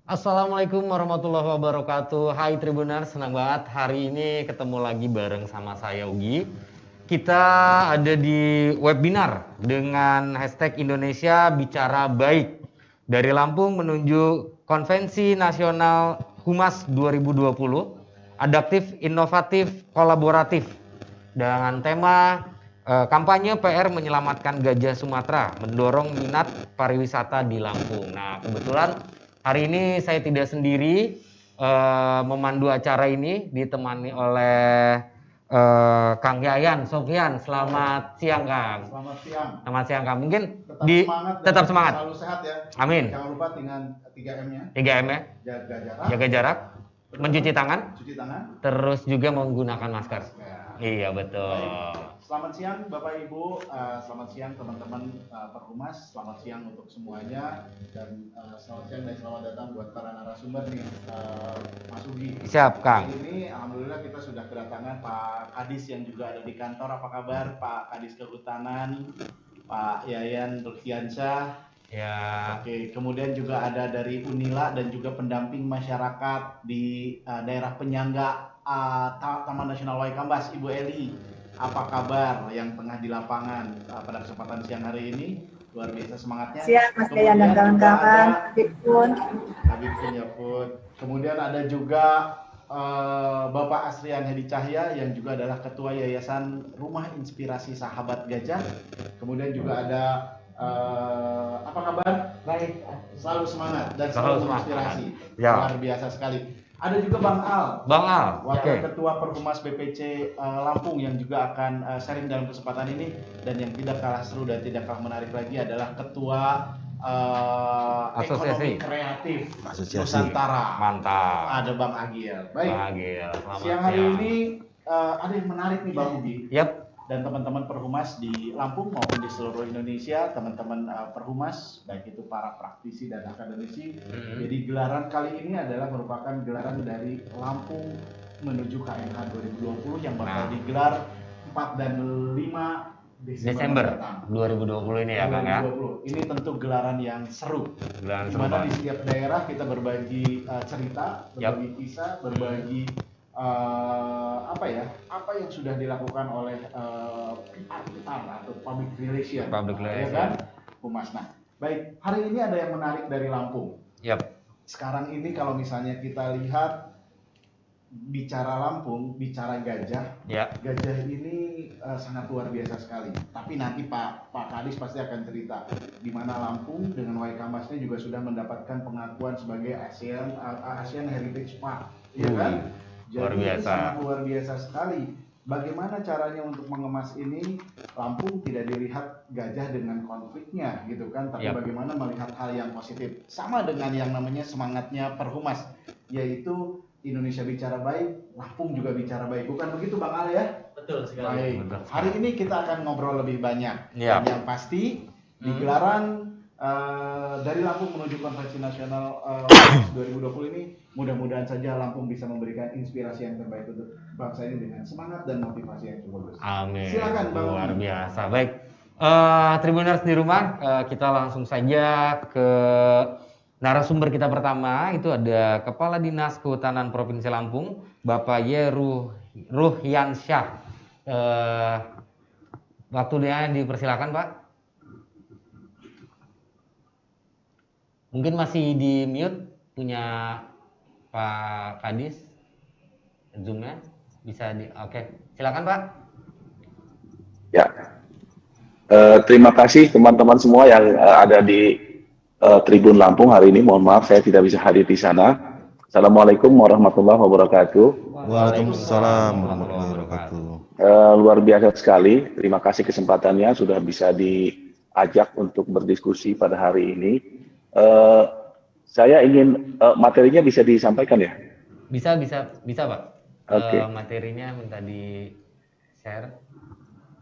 Assalamualaikum warahmatullahi wabarakatuh. Hai Tribuners, senang banget hari ini ketemu lagi bareng sama saya Ugi. Kita ada di webinar dengan hashtag Indonesia Bicara Baik. Dari Lampung menuju Konvensi Nasional Humas 2020, adaptif, inovatif, kolaboratif. Dengan tema kampanye PR menyelamatkan gajah Sumatera, mendorong minat pariwisata di Lampung. Nah, kebetulan hari ini saya tidak sendiri memandu acara ini, ditemani oleh Kang Yayan Sofyan. Selamat siang, Kang. Selamat siang. Selamat siang, Kang. Mungkin Tetap semangat. Selalu sehat ya. Amin. Jangan lupa dengan 3M-nya. 3M ya. Jaga jarak, mencuci tangan, terus juga menggunakan masker. Iya, betul. Selamat siang Bapak Ibu, selamat siang teman-teman Perhumas, selamat siang untuk semuanya, dan selamat siang dan selamat datang buat para narasumber nih, Mas Ugi. Siap, Kang. Hari ini alhamdulillah kita sudah kedatangan Pak Kadis yang juga ada di kantor. Apa kabar Pak Kadis Kehutanan, Pak Yayan Rukhiansyah? Ya. Oke, kemudian juga ada dari Unila dan juga pendamping masyarakat di daerah penyangga Taman Nasional Waikambas, Ibu Eli. Apa kabar yang tengah di lapangan pada kesempatan siang hari ini? Luar biasa semangatnya. Siang Mas Yayan dan kawan-kawan. Habib pun. Kemudian ada juga Bapak Asrian Hedi Cahya yang juga adalah Ketua Yayasan Rumah Inspirasi Sahabat Gajah. Kemudian juga ada apa kabar? Baik, selalu semangat dan selalu menginspirasi. Ya. Luar biasa sekali. Ada juga Bang Al. Wakil Ketua Perhumas BPC Lampung yang juga akan sharing dalam kesempatan ini, dan yang tidak kalah seru dan tidak kalah menarik lagi adalah Ketua Ekonomi Kreatif Nusantara. Mantap. Ada Bang Agil. Baik. Bang Agil, selamat siang hari ini ada yang menarik nih Bang Ugi. Yap. Dan teman-teman Perhumas di Lampung maupun di seluruh Indonesia, teman-teman Perhumas, baik itu para praktisi dan akademisi. Jadi gelaran kali ini adalah merupakan gelaran dari Lampung menuju KMH 2020 yang bakal digelar 4 dan 5 Desember 2020 ini ya, Kang ya. Ini tentu gelaran yang seru. Gelaran di mana di setiap daerah kita berbagi cerita, berbagi kisah, berbagi apa yang sudah dilakukan oleh PR atau public relation, ya kan? Humas. Nah, baik, hari ini ada yang menarik dari Lampung. Yap. Sekarang ini kalau misalnya kita lihat bicara Lampung, bicara gajah, gajah ini sangat luar biasa sekali. Tapi nanti Pak Kadis pasti akan cerita di mana Lampung dengan Waikambasnya juga sudah mendapatkan pengakuan sebagai Asian Heritage Park, ya kan? Jadi sangat luar biasa sekali. Bagaimana caranya untuk mengemas ini? Lampung tidak dilihat gajah dengan konfliknya gitu kan, tapi bagaimana melihat hal yang positif. Sama dengan yang namanya semangatnya Perhumas, yaitu Indonesia bicara baik, Lampung juga bicara baik. Bukan begitu Bang Ale ya? Betul sekali. Baik. Hari ini kita akan ngobrol lebih banyak. Dan yang pasti di gelaran dari Lampung menuju Konvensi Nasional 2020 ini, mudah-mudahan saja Lampung bisa memberikan inspirasi yang terbaik untuk bangsa ini dengan semangat dan motivasi yang cukup besar. Amin. Silakan Bang. Luar biasa. Baik, Tribuners di rumah, kita langsung saja ke narasumber kita pertama. Itu ada Kepala Dinas Kehutanan Provinsi Lampung, Bapak Y. Rukhiansyah. Waktunya dipersilakan Pak. Mungkin masih di mute punya Pak Kadis, Zoom-nya bisa Oke, silakan Pak. Ya, terima kasih teman-teman semua yang ada di Tribun Lampung hari ini. Mohon maaf saya tidak bisa hadir di sana. Assalamualaikum warahmatullahi wabarakatuh. Waalaikumsalam warahmatullahi wabarakatuh. Luar biasa sekali. Terima kasih kesempatannya sudah bisa diajak untuk berdiskusi pada hari ini. Saya ingin materinya bisa disampaikan ya? Bisa Pak. Okay. Materinya minta di share.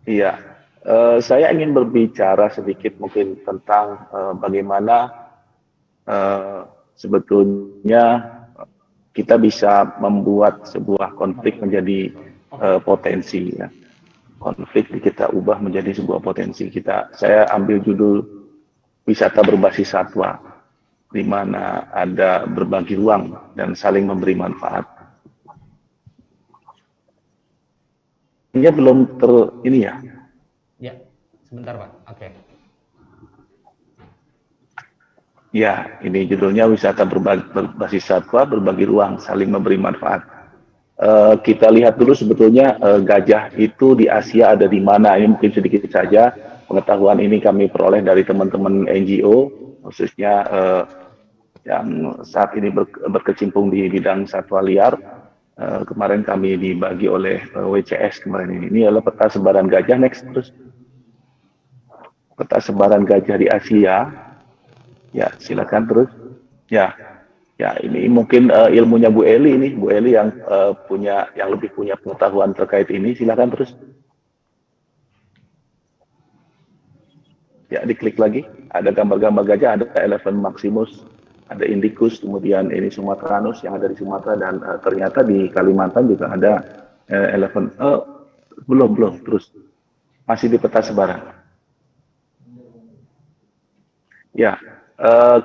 Iya, saya ingin berbicara sedikit mungkin tentang bagaimana sebetulnya kita bisa membuat sebuah konflik menjadi potensi. Ya. Konflik kita ubah menjadi sebuah potensi. Saya ambil judul wisata berbasis satwa. di mana ada berbagi ruang dan saling memberi manfaat. Ini belum ini ya? Ya, sebentar Pak. Oke. Ya, ini judulnya wisata berbasis satwa, berbagi ruang, saling memberi manfaat. Kita lihat dulu sebetulnya gajah itu di Asia ada di mana. Ini mungkin sedikit saja pengetahuan ini kami peroleh dari teman-teman NGO, khususnya yang saat ini berkecimpung di bidang satwa liar. Kemarin kami dibagi oleh WCS kemarin ini. Ini adalah peta sebaran gajah. Next terus. Peta sebaran gajah di Asia. Ya, silakan terus. Ya, ini mungkin ilmunya Bu Eli ini, Bu Eli yang lebih punya pengetahuan terkait ini. Silakan terus. Ya, diklik lagi. Ada gambar-gambar gajah, ada Elephant Maximus, ada Indicus, kemudian ini Sumatranus yang ada di Sumatera, dan ternyata di Kalimantan juga ada Elephant. Belum, terus. Masih di peta sebaran. Ya.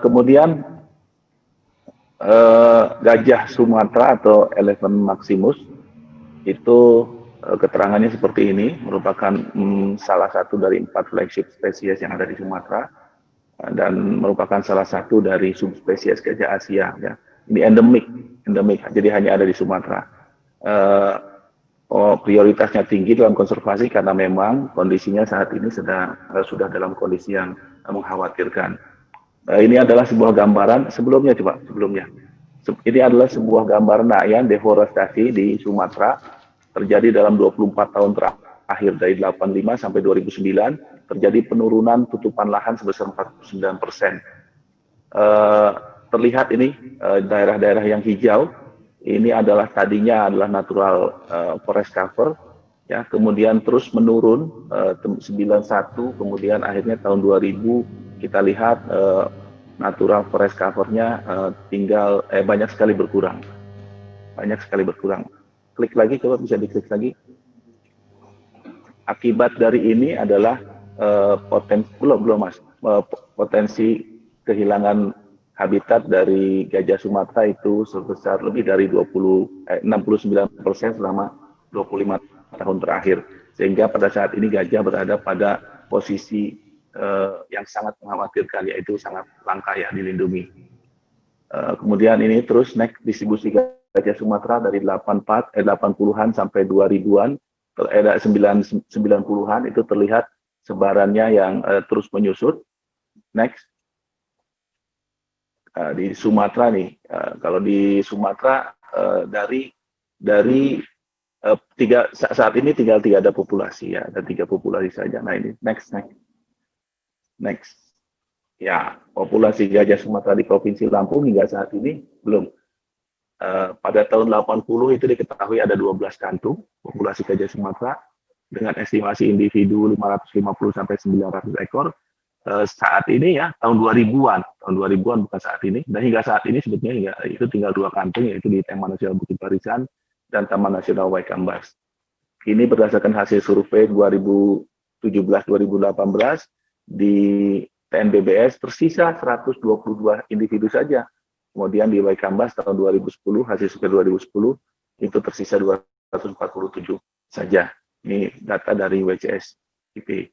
Kemudian gajah Sumatera atau Elephant Maximus itu keterangannya seperti ini, merupakan salah satu dari 4 flagship spesies yang ada di Sumatera dan merupakan salah satu dari subspesies gajah Asia. Ya. Ini endemik, jadi hanya ada di Sumatera. Prioritasnya tinggi dalam konservasi karena memang kondisinya saat ini sudah dalam kondisi yang mengkhawatirkan. Ini adalah sebuah gambaran sebelumnya. Ini adalah sebuah gambaran deforestasi di Sumatera terjadi dalam 24 tahun terakhir dari 85 sampai 2009 terjadi penurunan tutupan lahan sebesar 49%. Terlihat ini daerah-daerah yang hijau ini tadinya adalah natural forest cover, ya, kemudian terus menurun 91, kemudian akhirnya tahun 2000 kita lihat natural forest cover-nya tinggal banyak sekali berkurang. Klik lagi, coba bisa diklik lagi. Akibat dari ini adalah potensi kehilangan habitat dari gajah Sumatera itu sebesar lebih dari 69% selama 25 tahun terakhir. Sehingga pada saat ini gajah berada pada posisi yang sangat mengkhawatirkan, yaitu sangat langka ya dilindungi. Kemudian ini terus naik distribusi gajah Sumatera dari 80-an sampai 2000-an, 90-an itu terlihat sebarannya yang terus menyusut. Next. Di Sumatera nih, kalau di Sumatera dari saat ini tinggal 3 ada populasi ya, ada 3 populasi saja. Nah ini next. Ya, populasi gajah Sumatera di Provinsi Lampung hingga saat ini belum. Pada tahun 80 itu diketahui ada 12 kantung populasi gajah Sumatera dengan estimasi individu 550 sampai 900 ekor. Saat ini ya tahun 2000-an bukan saat ini, dan hingga saat ini sebetulnya itu tinggal 2 kantung, yaitu di Taman Nasional Bukit Barisan dan Taman Nasional Waikambas. Ini berdasarkan hasil survei 2017-2018 di TNBBS tersisa 122 individu saja. Kemudian di Waikambas tahun 2010, hasil survei 2010 itu tersisa 247 saja. Ini data dari WCS IP.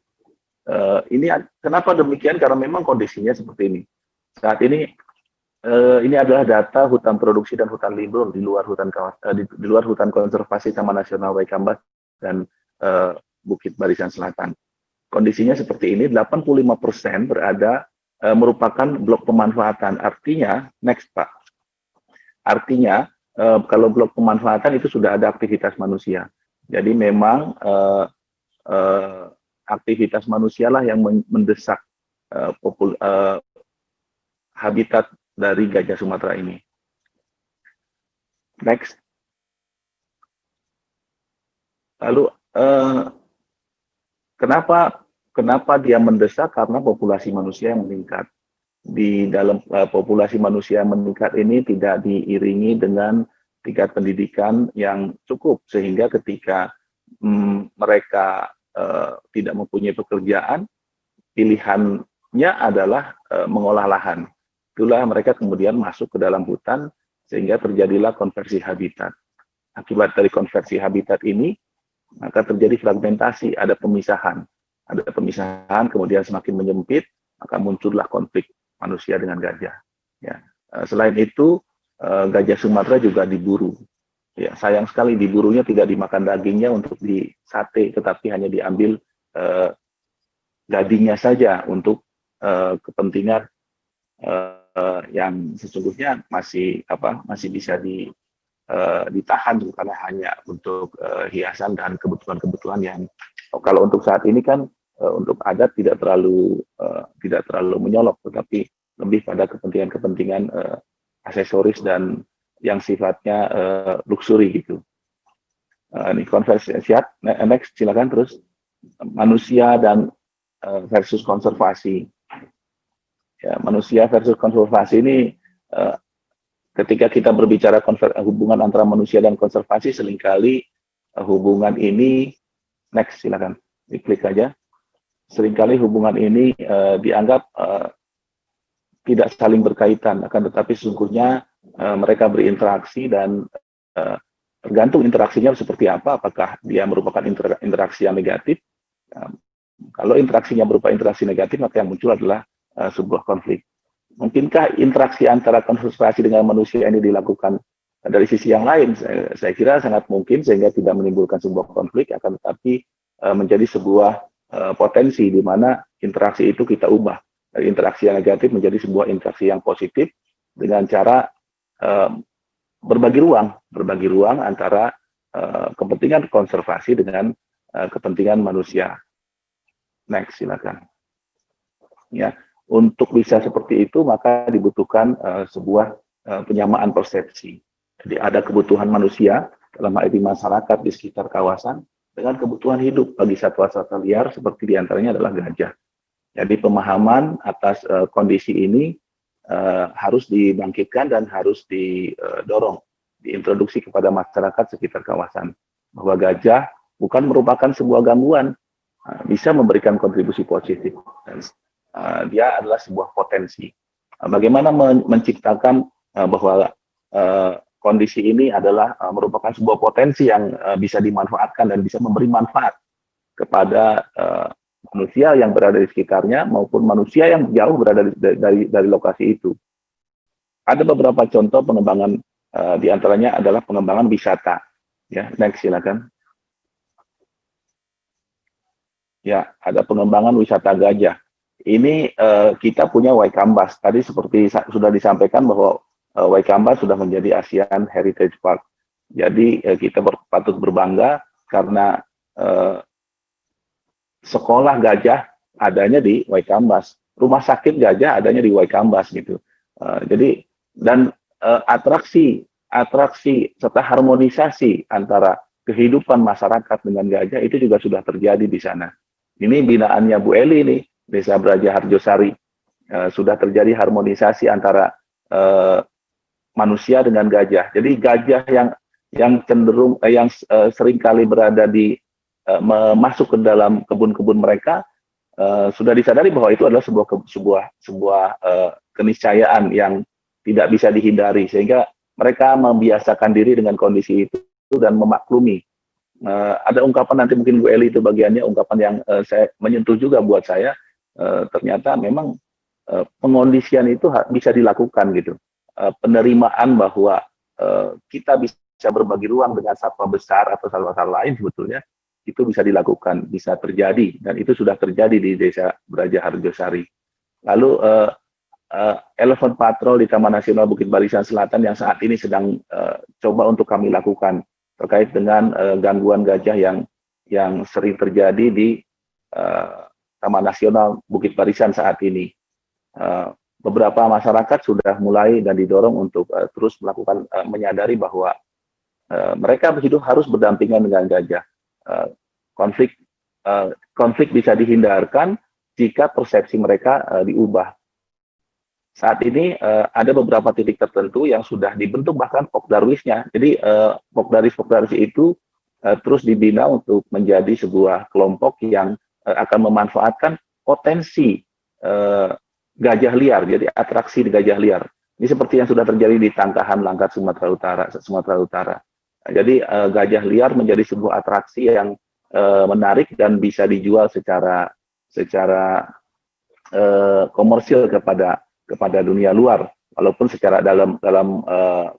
Ini kenapa demikian? Karena memang kondisinya seperti ini. Saat ini adalah data hutan produksi dan hutan lindung di luar hutan konservasi Taman Nasional Waikambas dan Bukit Barisan Selatan. Kondisinya seperti ini, 85% merupakan blok pemanfaatan. Artinya, next Pak. Artinya, kalau blok pemanfaatan itu sudah ada aktivitas manusia. Jadi memang aktivitas manusialah yang mendesak habitat dari gajah Sumatera ini. Next. Lalu kenapa dia mendesak? Karena populasi manusia yang meningkat. Di dalam populasi manusia yang meningkat ini tidak diiringi dengan tingkat pendidikan yang cukup, sehingga ketika mereka tidak mempunyai pekerjaan, pilihannya adalah mengolah lahan. Itulah mereka kemudian masuk ke dalam hutan sehingga terjadilah konversi habitat. Akibat dari konversi habitat ini, maka terjadi fragmentasi, ada pemisahan. Ada pemisahan, kemudian semakin menyempit, maka muncullah konflik manusia dengan gajah. Ya. Selain itu, gajah Sumatera juga diburu. Ya, sayang sekali diburunya tidak dimakan dagingnya untuk disate, tetapi hanya diambil gadingnya saja untuk kepentingan yang sesungguhnya masih bisa ditahan karena hanya untuk hiasan dan kebutuhan-kebutuhan yang kalau untuk saat ini kan untuk adat tidak terlalu menyolok, tetapi lebih pada kepentingan-kepentingan aksesoris dan yang sifatnya luxury gitu. Ini konversi siap. Next silakan terus manusia dan versus konservasi. Ya, manusia versus konservasi ini ketika kita berbicara hubungan antara manusia dan konservasi, seringkali hubungan ini next silakan diklik aja. Seringkali hubungan ini dianggap tidak saling berkaitan, akan tetapi sesungguhnya mereka berinteraksi dan tergantung interaksinya seperti apa, apakah dia merupakan interaksi yang negatif. Kalau interaksinya berupa interaksi negatif, maka yang muncul adalah sebuah konflik. Mungkinkah interaksi antara konservasi dengan manusia ini dilakukan dari sisi yang lain? Saya kira sangat mungkin, sehingga tidak menimbulkan sebuah konflik, akan tetapi menjadi sebuah potensi di mana interaksi itu kita ubah dari interaksi yang negatif menjadi sebuah interaksi yang positif dengan cara berbagi ruang antara kepentingan konservasi dengan kepentingan manusia. Next, silakan. Ya, untuk bisa seperti itu maka dibutuhkan sebuah penyamaan persepsi. Jadi ada kebutuhan manusia dalam hal ini masyarakat di sekitar kawasan dengan kebutuhan hidup bagi satwa-satwa liar seperti diantaranya adalah gajah. Jadi pemahaman atas kondisi ini harus dibangkitkan dan harus didorong, diintroduksi kepada masyarakat sekitar kawasan bahwa gajah bukan merupakan sebuah gangguan, bisa memberikan kontribusi positif dan dia adalah sebuah potensi. Bagaimana menciptakan bahwa kondisi ini adalah merupakan sebuah potensi yang bisa dimanfaatkan dan bisa memberi manfaat kepada manusia yang berada di sekitarnya maupun manusia yang jauh berada dari lokasi itu. Ada beberapa contoh pengembangan, diantaranya adalah pengembangan wisata. Ya, next silakan. Ya, ada pengembangan wisata gajah. Ini kita punya Waikambas. Tadi seperti sudah disampaikan bahwa Waikambas sudah menjadi ASEAN Heritage Park. Jadi kita patut berbangga karena sekolah gajah adanya di Waikambas, rumah sakit gajah adanya di Waikambas gitu. Jadi dan atraksi serta harmonisasi antara kehidupan masyarakat dengan gajah itu juga sudah terjadi di sana. Ini binaannya Bu Eli nih, Desa Braja Harjosari. Sudah terjadi harmonisasi antara manusia dengan gajah. Jadi gajah yang cenderung yang seringkali berada di masuk ke dalam kebun-kebun mereka sudah disadari bahwa itu adalah sebuah keniscayaan yang tidak bisa dihindari, sehingga mereka membiasakan diri dengan kondisi itu dan memaklumi. Ada ungkapan nanti mungkin Bu Eli itu bagiannya ungkapan yang saya menyentuh juga buat saya. Ternyata memang pengondisian itu bisa dilakukan gitu. Penerimaan bahwa kita bisa berbagi ruang dengan satwa besar atau satwa lain sebetulnya itu bisa dilakukan, bisa terjadi, dan itu sudah terjadi di Desa Braja Harjosari. Lalu Elephant Patrol di Taman Nasional Bukit Barisan Selatan yang saat ini sedang coba untuk kami lakukan terkait dengan gangguan gajah yang sering terjadi di Taman Nasional Bukit Barisan saat ini. Beberapa masyarakat sudah mulai dan didorong untuk terus melakukan menyadari bahwa mereka hidup harus berdampingan dengan gajah. Konflik bisa dihindarkan jika persepsi mereka diubah. Saat ini ada beberapa titik tertentu yang sudah dibentuk bahkan Pokdarwisnya. Jadi Pokdarwis itu terus dibina untuk menjadi sebuah kelompok yang akan memanfaatkan potensi gajah liar, jadi atraksi di gajah liar. Ini seperti yang sudah terjadi di Tangkahan Langkat Sumatera Utara. Nah, jadi gajah liar menjadi sebuah atraksi yang menarik dan bisa dijual secara komersil kepada dunia luar, walaupun secara dalam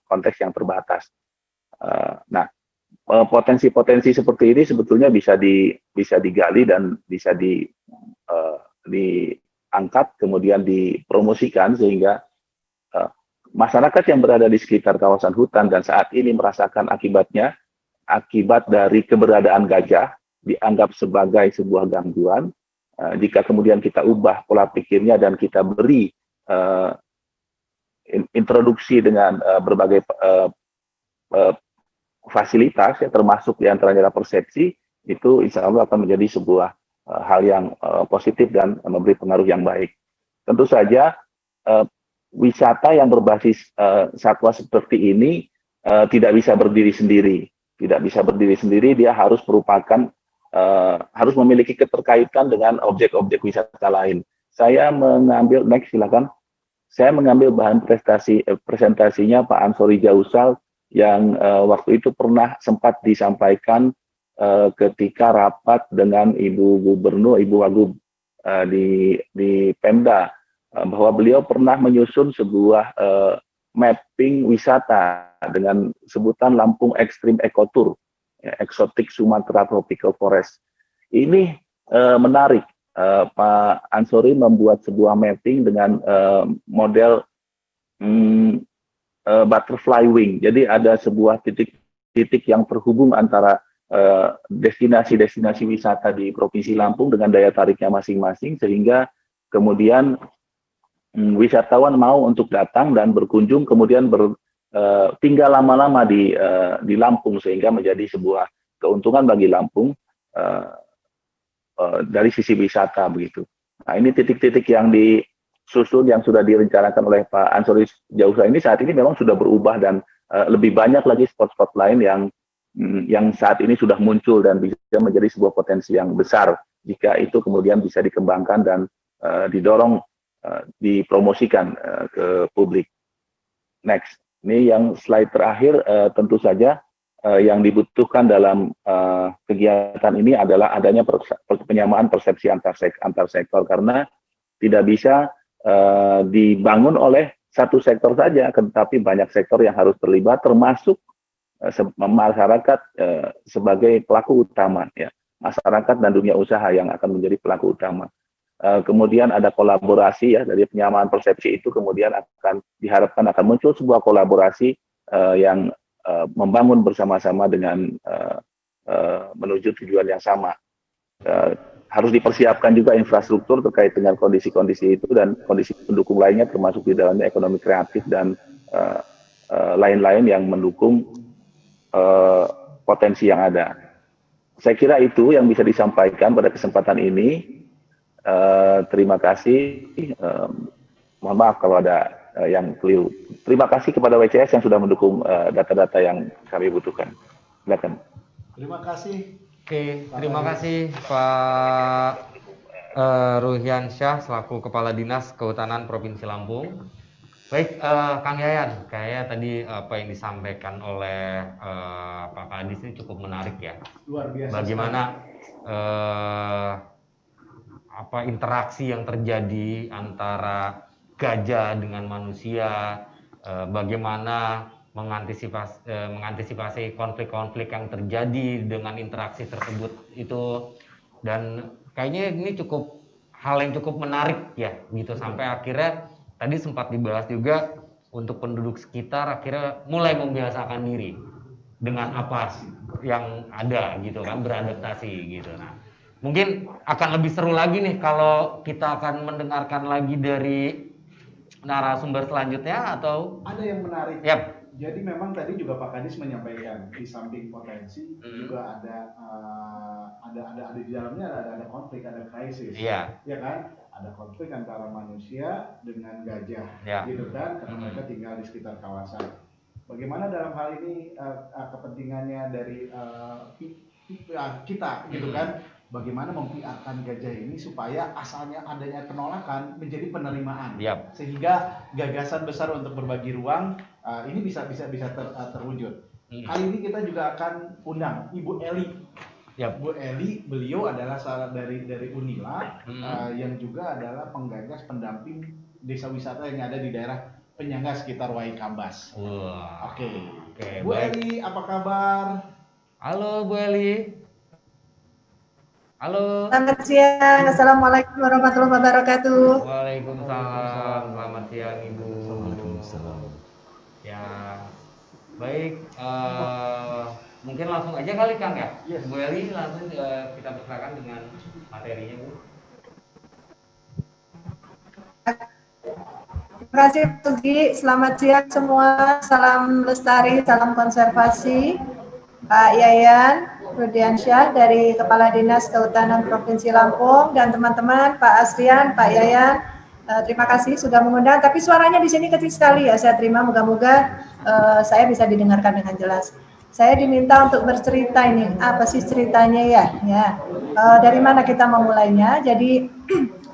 konteks yang terbatas. Nah, potensi-potensi seperti ini sebetulnya bisa digali dan bisa diangkat kemudian dipromosikan sehingga masyarakat yang berada di sekitar kawasan hutan dan saat ini merasakan akibat dari keberadaan gajah dianggap sebagai sebuah gangguan. Jika kemudian kita ubah pola pikirnya dan kita beri introduksi dengan berbagai fasilitas, ya, termasuk diantaranya persepsi, itu insya Allah akan menjadi sebuah hal yang positif dan memberi pengaruh yang baik. Tentu saja wisata yang berbasis satwa seperti ini tidak bisa berdiri sendiri. Dia harus harus memiliki keterkaitan dengan objek-objek wisata lain. Saya mengambil bahan presentasinya Pak Ansori Jausal yang waktu itu pernah sempat disampaikan ketika rapat dengan Ibu Gubernur, Ibu Wagub di Pemda, bahwa beliau pernah menyusun sebuah mapping wisata dengan sebutan Lampung Extreme Ecotour, Exotic Sumatera Tropical Forest. Ini menarik. Pak Ansori membuat sebuah mapping dengan model butterfly wing. Jadi ada sebuah titik yang terhubung antara destinasi-destinasi wisata di Provinsi Lampung dengan daya tariknya masing-masing, sehingga kemudian wisatawan mau untuk datang dan berkunjung, kemudian tinggal lama-lama di Lampung, sehingga menjadi sebuah keuntungan bagi Lampung dari sisi wisata begitu. Nah, ini titik-titik yang disusun yang sudah direncanakan oleh Pak Ansori Jausal ini saat ini memang sudah berubah dan lebih banyak lagi spot-spot lain yang saat ini sudah muncul dan bisa menjadi sebuah potensi yang besar jika itu kemudian bisa dikembangkan dan didorong dipromosikan ke publik. Next, ini yang slide terakhir, tentu saja yang dibutuhkan dalam kegiatan ini adalah adanya penyamaan persepsi antar sektor, karena tidak bisa dibangun oleh satu sektor saja, tetapi banyak sektor yang harus terlibat, termasuk masyarakat sebagai pelaku utama, ya, masyarakat dan dunia usaha yang akan menjadi pelaku utama. Kemudian ada kolaborasi, ya, dari penyamaan persepsi itu kemudian diharapkan akan muncul sebuah kolaborasi yang membangun bersama-sama dengan menuju tujuan yang sama. Harus dipersiapkan juga infrastruktur terkait dengan kondisi-kondisi itu dan kondisi pendukung lainnya, termasuk di dalamnya ekonomi kreatif dan lain-lain yang mendukung potensi yang ada. Saya kira itu yang bisa disampaikan pada kesempatan ini. Terima kasih. Mohon maaf kalau ada yang keliru. Terima kasih kepada WCS yang sudah mendukung data-data yang kami butuhkan. Silakan. Terima kasih. Oke, terima kasih Pak Ruhian Syah selaku Kepala Dinas Kehutanan Provinsi Lampung. Baik, Kang Yayan, kayaknya tadi apa yang disampaikan oleh Pak Kadis ini cukup menarik, ya. Luar biasa. Bagaimana interaksi yang terjadi antara gajah dengan manusia, bagaimana mengantisipasi konflik-konflik yang terjadi dengan interaksi tersebut itu, dan kayaknya ini hal yang cukup menarik, ya, gitu. Sampai akhirnya tadi sempat dibahas juga untuk penduduk sekitar akhirnya mulai membiasakan diri dengan apa yang ada, gitu kan, beradaptasi gitu. Nah, mungkin akan lebih seru lagi nih kalau kita akan mendengarkan lagi dari narasumber selanjutnya, atau ada yang menarik. Yap. Jadi memang tadi juga Pak Kadis menyampaikan di samping potensi juga ada di dalamnya ada konflik, ada krisis, ya kan? Ada konflik antara manusia dengan gajah, gitu kan? Karena mereka tinggal di sekitar kawasan. Bagaimana dalam hal ini kepentingannya dari kita, gitu kan? bagaimana mempiarkan gajah ini supaya asalnya adanya penolakan menjadi penerimaan, sehingga gagasan besar untuk berbagi ruang ini bisa terwujud. Kali ini kita juga akan undang Ibu Eli. Bu Eli, beliau adalah salah dari Unila yang juga adalah penggagas pendamping desa wisata yang ada di daerah penyangga sekitar Waikambas. Oke. Bu Eli, apa kabar? Halo Bu Eli. Halo. Selamat siang. Assalamualaikum warahmatullahi wabarakatuh. Waalaikumsalam. Selamat siang Ibu. Waalaikumsalam. Ya, baik. Mungkin langsung aja kali Kang ya. Bu Eli langsung kita persilakan dengan materinya Bu. Terima kasih Sugi. Selamat siang semua. Salam lestari, salam konservasi. Pak Yayan Rudiansyah dari Kepala Dinas Kehutanan Provinsi Lampung dan teman-teman Pak Asrian, Pak Yayan. Terima kasih sudah mengundang. Tapi suaranya di sini kecil sekali ya. Saya terima. Moga-moga saya bisa didengarkan dengan jelas. Saya diminta untuk bercerita ini, apa sih ceritanya ya? Dari mana kita memulainya? Jadi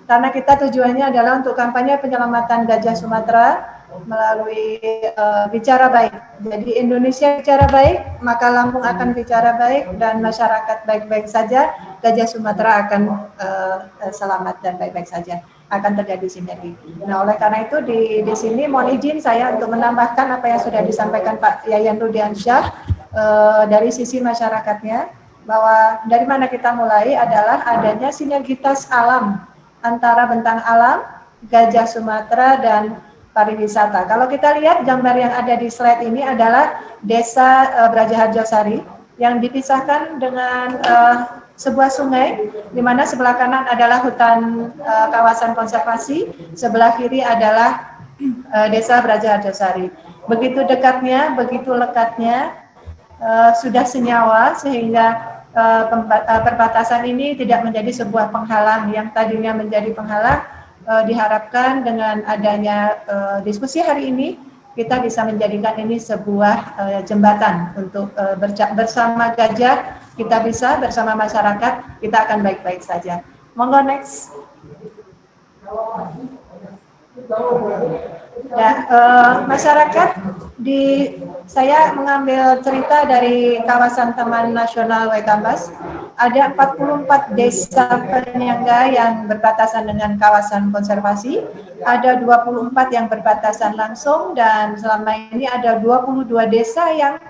karena kita tujuannya adalah untuk kampanye penyelamatan gajah Sumatera melalui bicara baik. Jadi Indonesia bicara baik, maka Lampung akan bicara baik dan masyarakat baik-baik saja. Gajah Sumatera akan selamat dan baik-baik saja. Akan terjadi sinergi. Nah, oleh karena itu di sini mohon izin saya untuk menambahkan apa yang sudah disampaikan Pak Yayan Rudiansyah. Dari sisi masyarakatnya, bahwa dari mana kita mulai adalah adanya sinergitas alam antara bentang alam, gajah Sumatera dan pariwisata. Kalau kita lihat gambar yang ada di slide ini adalah desa Brajaharjosari yang dipisahkan dengan sebuah sungai, di mana sebelah kanan adalah hutan kawasan konservasi, sebelah kiri adalah desa Brajaharjosari. Begitu dekatnya, begitu lekatnya, sudah senyawa sehingga perbatasan ini tidak menjadi sebuah penghalang. Yang tadinya menjadi penghalang, diharapkan dengan adanya diskusi hari ini kita bisa menjadikan ini sebuah jembatan untuk bersama gajah kita bisa, bersama masyarakat kita akan baik-baik saja. Monggo next. Masyarakat saya mengambil cerita dari kawasan Taman Nasional Waikambas. Ada 44 desa penyangga yang berbatasan dengan kawasan konservasi, ada 24 yang berbatasan langsung, dan selama ini ada 22 desa yang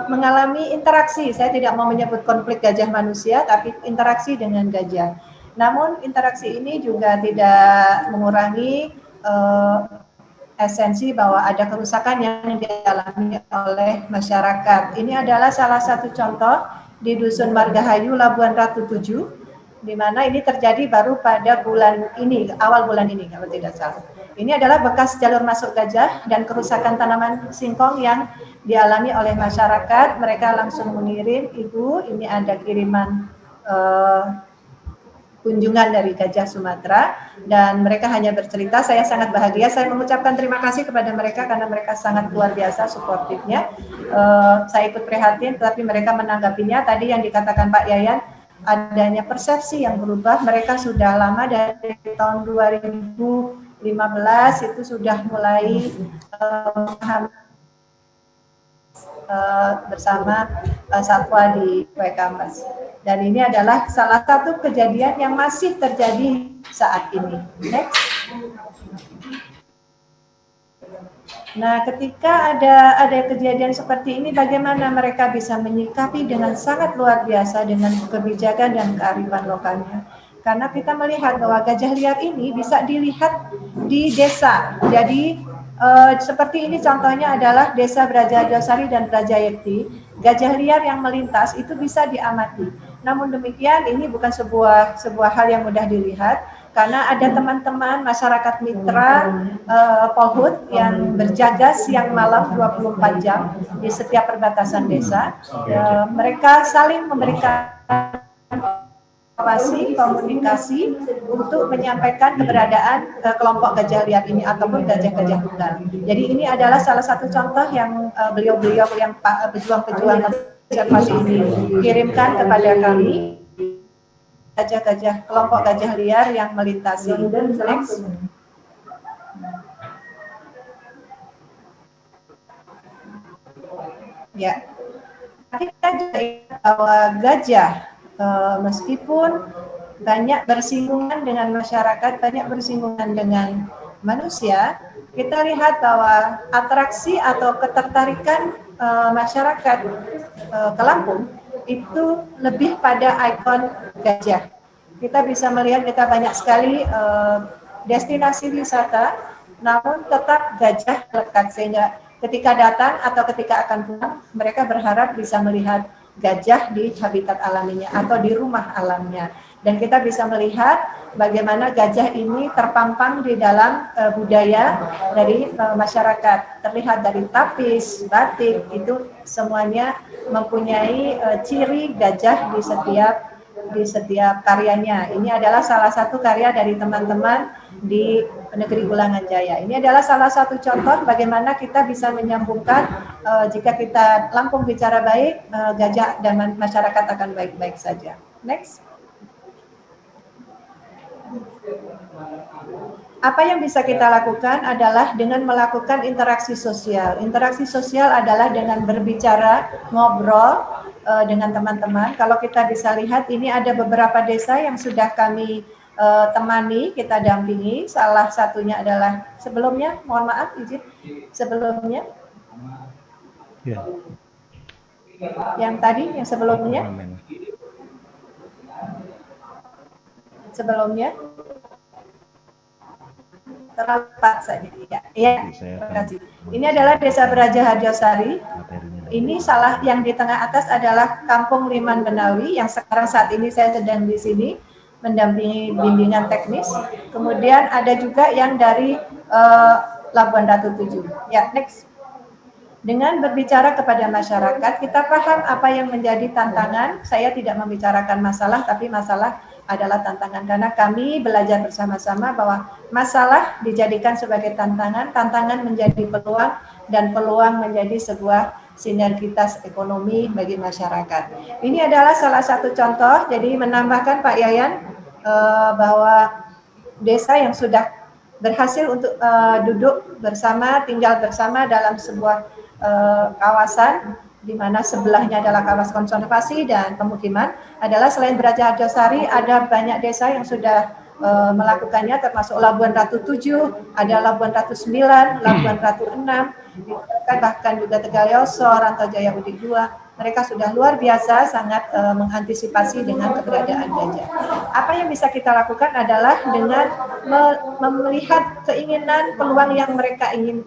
mengalami interaksi. Saya tidak mau menyebut konflik gajah manusia, tapi interaksi dengan gajah. Namun interaksi ini juga tidak mengurangi esensi bahwa ada kerusakan yang dialami oleh masyarakat. Ini adalah salah satu contoh di Dusun Margahayu, Labuan Ratu 7, di mana ini terjadi baru pada bulan ini, awal bulan ini kalau tidak salah. Ini adalah bekas jalur masuk gajah dan kerusakan tanaman singkong yang dialami oleh masyarakat. Mereka langsung mengirim, Ibu, ini ada kiriman kunjungan dari gajah Sumatera, dan mereka hanya bercerita. Saya sangat bahagia, saya mengucapkan terima kasih kepada mereka karena mereka sangat luar biasa suportifnya. Saya ikut prihatin, tetapi mereka menanggapinya. Tadi yang dikatakan Pak Yayan, adanya persepsi yang berubah. Mereka sudah lama, dari tahun 2015 itu sudah mulai bersama satwa di Waikambas. Dan ini adalah salah satu kejadian yang masih terjadi saat ini. Next. Nah, ketika ada kejadian seperti ini, bagaimana mereka bisa menyikapi dengan sangat luar biasa dengan kebijakan dan kearifan lokalnya. Karena kita melihat bahwa gajah liar ini bisa dilihat di desa. Jadi seperti ini contohnya adalah desa Brajaharjosari dan Brajayekti. Gajah liar yang melintas itu bisa diamati. Namun demikian ini bukan sebuah hal yang mudah dilihat, karena ada teman-teman masyarakat mitra Polhut yang berjaga siang malam 24 jam di setiap perbatasan desa. Mereka saling memberikan komunikasi untuk menyampaikan keberadaan kelompok gajah liar ini ataupun gajah-gajah tunggal. Jadi ini adalah salah satu contoh yang beliau-beliau yang pejuang-pejuang konservasi ini kirimkan kepada kami. gajah-gajah, kelompok gajah liar yang melintasi. Next. Ya, kita juga ingat bahwa gajah meskipun banyak bersinggungan dengan masyarakat, banyak bersinggungan dengan manusia, kita lihat bahwa atraksi atau ketertarikan masyarakat ke Lampung itu lebih pada ikon gajah. Kita bisa melihat kita banyak sekali destinasi wisata, namun tetap gajah lekat, sehingga ketika datang atau ketika akan pulang, mereka berharap bisa melihat gajah di habitat alaminya atau di rumah alamnya. Dan kita bisa melihat bagaimana gajah ini terpampang di dalam budaya dari masyarakat. Terlihat dari tapis, batik, itu semuanya mempunyai ciri gajah di setiap karyanya. Ini adalah salah satu karya dari teman-teman di Negeri Ulangan Jaya. Ini adalah salah satu contoh bagaimana kita bisa menyambungkan jika kita Lampung bicara baik, gajah dan masyarakat akan baik-baik saja. Next. Apa yang bisa kita lakukan adalah dengan melakukan interaksi sosial. Interaksi sosial adalah dengan berbicara, ngobrol dengan teman-teman. Kalau kita bisa lihat, ini ada beberapa desa yang sudah kami temani, kita dampingi. Salah satunya adalah sebelumnya, mohon maaf izin, sebelumnya. Ya. Yang tadi, yang sebelumnya. Sebelumnya. Terlepas saja. Ya, terima kasih. Ini adalah Desa Beraja Harjosari. Ini salah yang di tengah atas adalah Kampung Liman Benawi yang sekarang saat ini saya sedang di sini mendampingi bimbingan teknis. Kemudian ada juga yang dari Labuan Ratu 7. Ya, next. Dengan berbicara kepada masyarakat, kita paham apa yang menjadi tantangan. Saya tidak membicarakan masalah, tapi masalah adalah tantangan, karena kami belajar bersama-sama bahwa masalah dijadikan sebagai tantangan, tantangan menjadi peluang, dan peluang menjadi sebuah sinergitas ekonomi bagi masyarakat. Ini adalah salah satu contoh, jadi menambahkan Pak Yayan bahwa desa yang sudah berhasil untuk duduk bersama, tinggal bersama dalam sebuah kawasan di mana sebelahnya adalah kawasan konservasi dan pemukiman, adalah selain Beraja Harjosari, ada banyak desa yang sudah melakukannya, termasuk Labuan Ratu 7, ada Labuan Ratu 9, Labuan Ratu 6, bahkan juga Tegalioso, Rantau Jaya Udik 2. Mereka sudah luar biasa sangat mengantisipasi dengan keberadaan gajah. Apa yang bisa kita lakukan adalah dengan melihat keinginan, peluang yang mereka ingin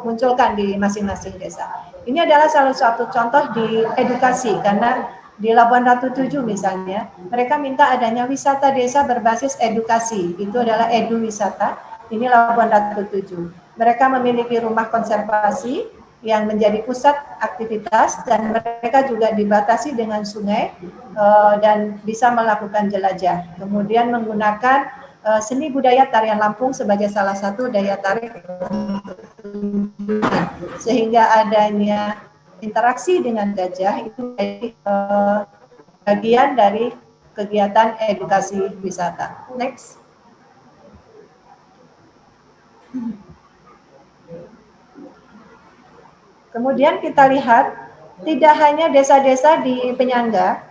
munculkan di masing-masing desa. Ini adalah salah satu contoh di edukasi, karena di Labuan Ratu 7 misalnya, mereka minta adanya wisata desa berbasis edukasi. Itu adalah edu wisata. Ini Labuan Ratu 7. Mereka memiliki rumah konservasi yang menjadi pusat aktivitas, dan mereka juga dibatasi dengan sungai dan bisa melakukan jelajah. Kemudian menggunakan seni budaya tarian Lampung sebagai salah satu daya tarik, sehingga adanya interaksi dengan gajah itu menjadi bagian dari kegiatan edukasi wisata. Next. Kemudian kita lihat tidak hanya desa-desa di penyangga,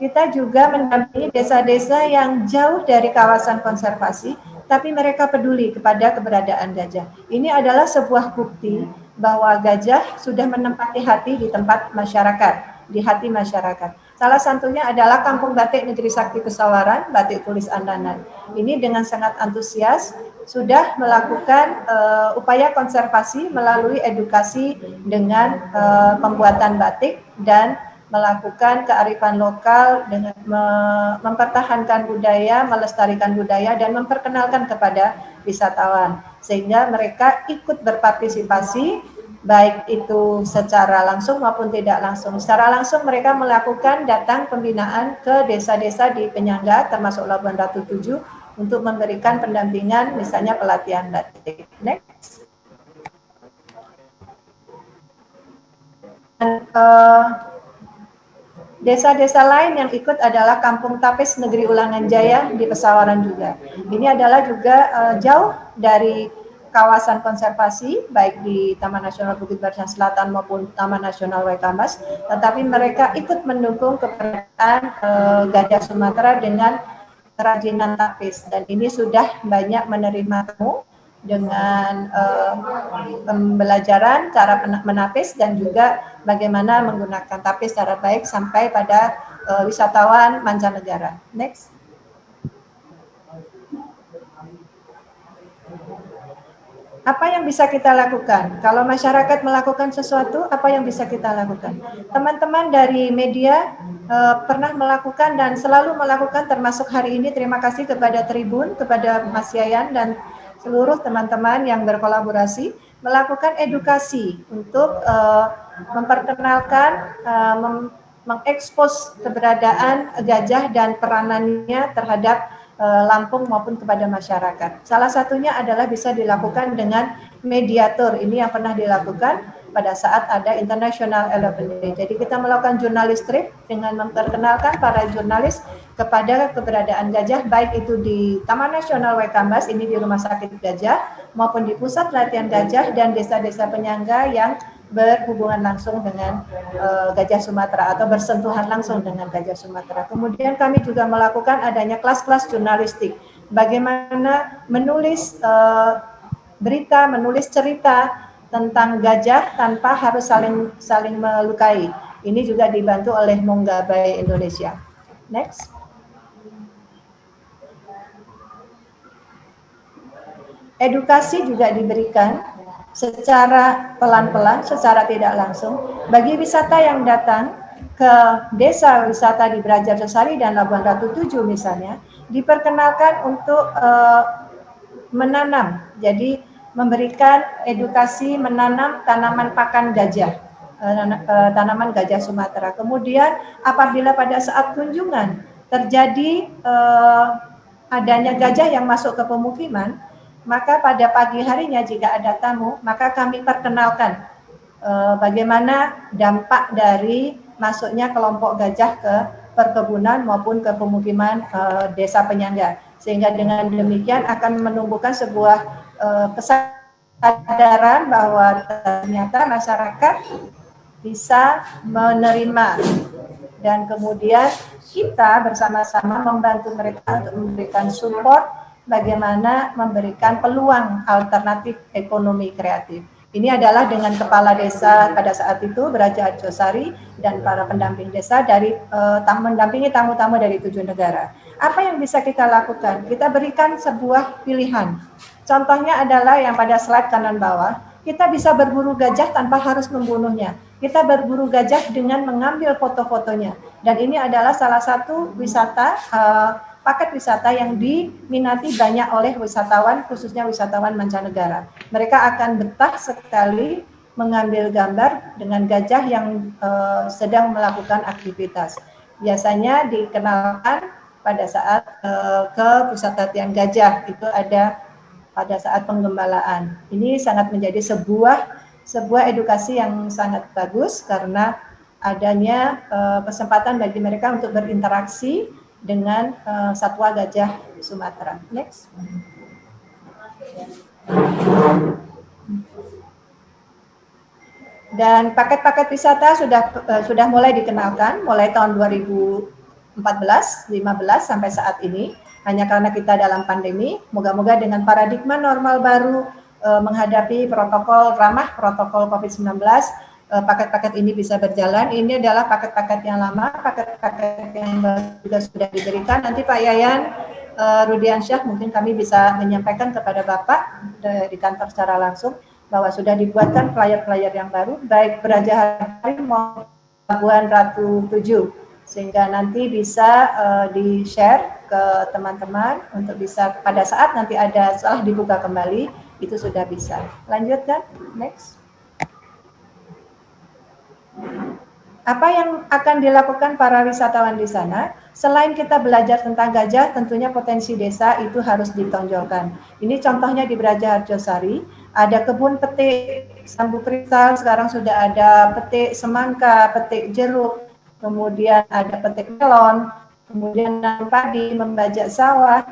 kita juga mendampingi desa-desa yang jauh dari kawasan konservasi, tapi mereka peduli kepada keberadaan gajah. Ini adalah sebuah bukti bahwa gajah sudah menempati hati di tempat masyarakat, di hati masyarakat. Salah satunya adalah Kampung Batik Negeri Sakti Pesawaran, Batik Tulis Andanan. Ini dengan sangat antusias sudah melakukan upaya konservasi melalui edukasi dengan pembuatan batik dan melakukan kearifan lokal dengan mempertahankan budaya, melestarikan budaya, dan memperkenalkan kepada wisatawan. Sehingga mereka ikut berpartisipasi, baik itu secara langsung maupun tidak langsung. Secara langsung mereka melakukan datang pembinaan ke desa-desa di penyangga, termasuk Labuan Ratu 7, untuk memberikan pendampingan, misalnya pelatihan batik. Next. Dan, Desa-desa lain yang ikut adalah Kampung Tapis Negeri Ulangan Jaya di Pesawaran juga. Ini adalah juga jauh dari kawasan konservasi, baik di Taman Nasional Bukit Barisan Selatan maupun Taman Nasional Waikambas, tetapi mereka ikut mendukung keberadaan gajah Sumatera dengan kerajinan tapis, dan ini sudah banyak menerima tamu dengan pembelajaran cara menapis dan juga bagaimana menggunakan tapis secara baik sampai pada wisatawan mancanegara. Next. Apa yang bisa kita lakukan? Kalau masyarakat melakukan sesuatu, apa yang bisa kita lakukan? Teman-teman dari media pernah melakukan dan selalu melakukan, termasuk hari ini. Terima kasih kepada Tribun, kepada Mas Yayan dan seluruh teman-teman yang berkolaborasi melakukan edukasi untuk memperkenalkan, mengekspos keberadaan gajah dan peranannya terhadap Lampung maupun kepada masyarakat. Salah satunya adalah bisa dilakukan dengan mediator. Ini yang pernah dilakukan pada saat ada International Elephant Day. Jadi kita melakukan jurnalis trip dengan memperkenalkan para jurnalis kepada keberadaan gajah, baik itu di Taman Nasional Waikambas, ini di Rumah Sakit Gajah, maupun di Pusat Latihan Gajah dan desa-desa penyangga yang berhubungan langsung dengan gajah Sumatera atau bersentuhan langsung dengan gajah Sumatera. Kemudian kami juga melakukan adanya kelas-kelas jurnalistik, bagaimana menulis berita, menulis cerita tentang gajah tanpa harus saling melukai. Ini juga dibantu oleh Monggabai Indonesia. Next. Edukasi juga diberikan secara pelan-pelan, secara tidak langsung, bagi wisata yang datang ke desa wisata di Brajarsari dan Labuan Ratu 7 misalnya, diperkenalkan untuk menanam. Jadi memberikan edukasi menanam tanaman pakan gajah, tanaman gajah Sumatera. Kemudian apabila pada saat kunjungan terjadi adanya gajah yang masuk ke pemukiman, maka pada pagi harinya jika ada tamu, maka kami perkenalkan bagaimana dampak dari masuknya kelompok gajah ke perkebunan maupun ke pemukiman desa penyangga. Sehingga dengan demikian akan menumbuhkan sebuah kesadaran bahwa ternyata masyarakat bisa menerima, dan kemudian kita bersama-sama membantu mereka untuk memberikan support bagaimana memberikan peluang alternatif ekonomi kreatif. Ini adalah dengan kepala desa pada saat itu, Braja Arjosari, dan para pendamping desa dari mendampingi tamu-tamu dari 7 negara. Apa yang bisa kita lakukan? Kita berikan sebuah pilihan. Contohnya adalah yang pada slide kanan bawah, kita bisa berburu gajah tanpa harus membunuhnya. Kita berburu gajah dengan mengambil foto-fotonya. Dan ini adalah salah satu wisata, paket wisata yang diminati banyak oleh wisatawan, khususnya wisatawan mancanegara. Mereka akan betah sekali mengambil gambar dengan gajah yang sedang melakukan aktivitas. Biasanya dikenalkan pada saat ke pusat latihan gajah, itu ada pada saat penggembalaan. Ini sangat menjadi sebuah edukasi yang sangat bagus karena adanya kesempatan bagi mereka untuk berinteraksi dengan satwa gajah Sumatera. Next. Dan paket-paket wisata sudah mulai dikenalkan mulai tahun 2014, 15 sampai saat ini. Hanya karena kita dalam pandemi, moga-moga dengan paradigma normal baru menghadapi ramah protokol COVID-19, paket-paket ini bisa berjalan. Ini adalah paket-paket yang lama, paket-paket yang juga sudah diberikan. Nanti Pak Yayan Rudiansyah mungkin kami bisa menyampaikan kepada Bapak di kantor secara langsung bahwa sudah dibuatkan flyer-flyer yang baru, baik Brajarsari maupun Labuan Ratu 7, sehingga nanti bisa di-share ke teman-teman untuk bisa pada saat nanti ada setelah dibuka kembali, itu sudah bisa. Lanjutkan, next. Apa yang akan dilakukan para wisatawan di sana? Selain kita belajar tentang gajah, tentunya potensi desa itu harus ditonjolkan. Ini contohnya di Braja Arjosari, ada kebun petik, sambu kristal, sekarang sudah ada petik semangka, petik jeruk, kemudian ada petik melon, kemudian nanam padi, membajak sawah,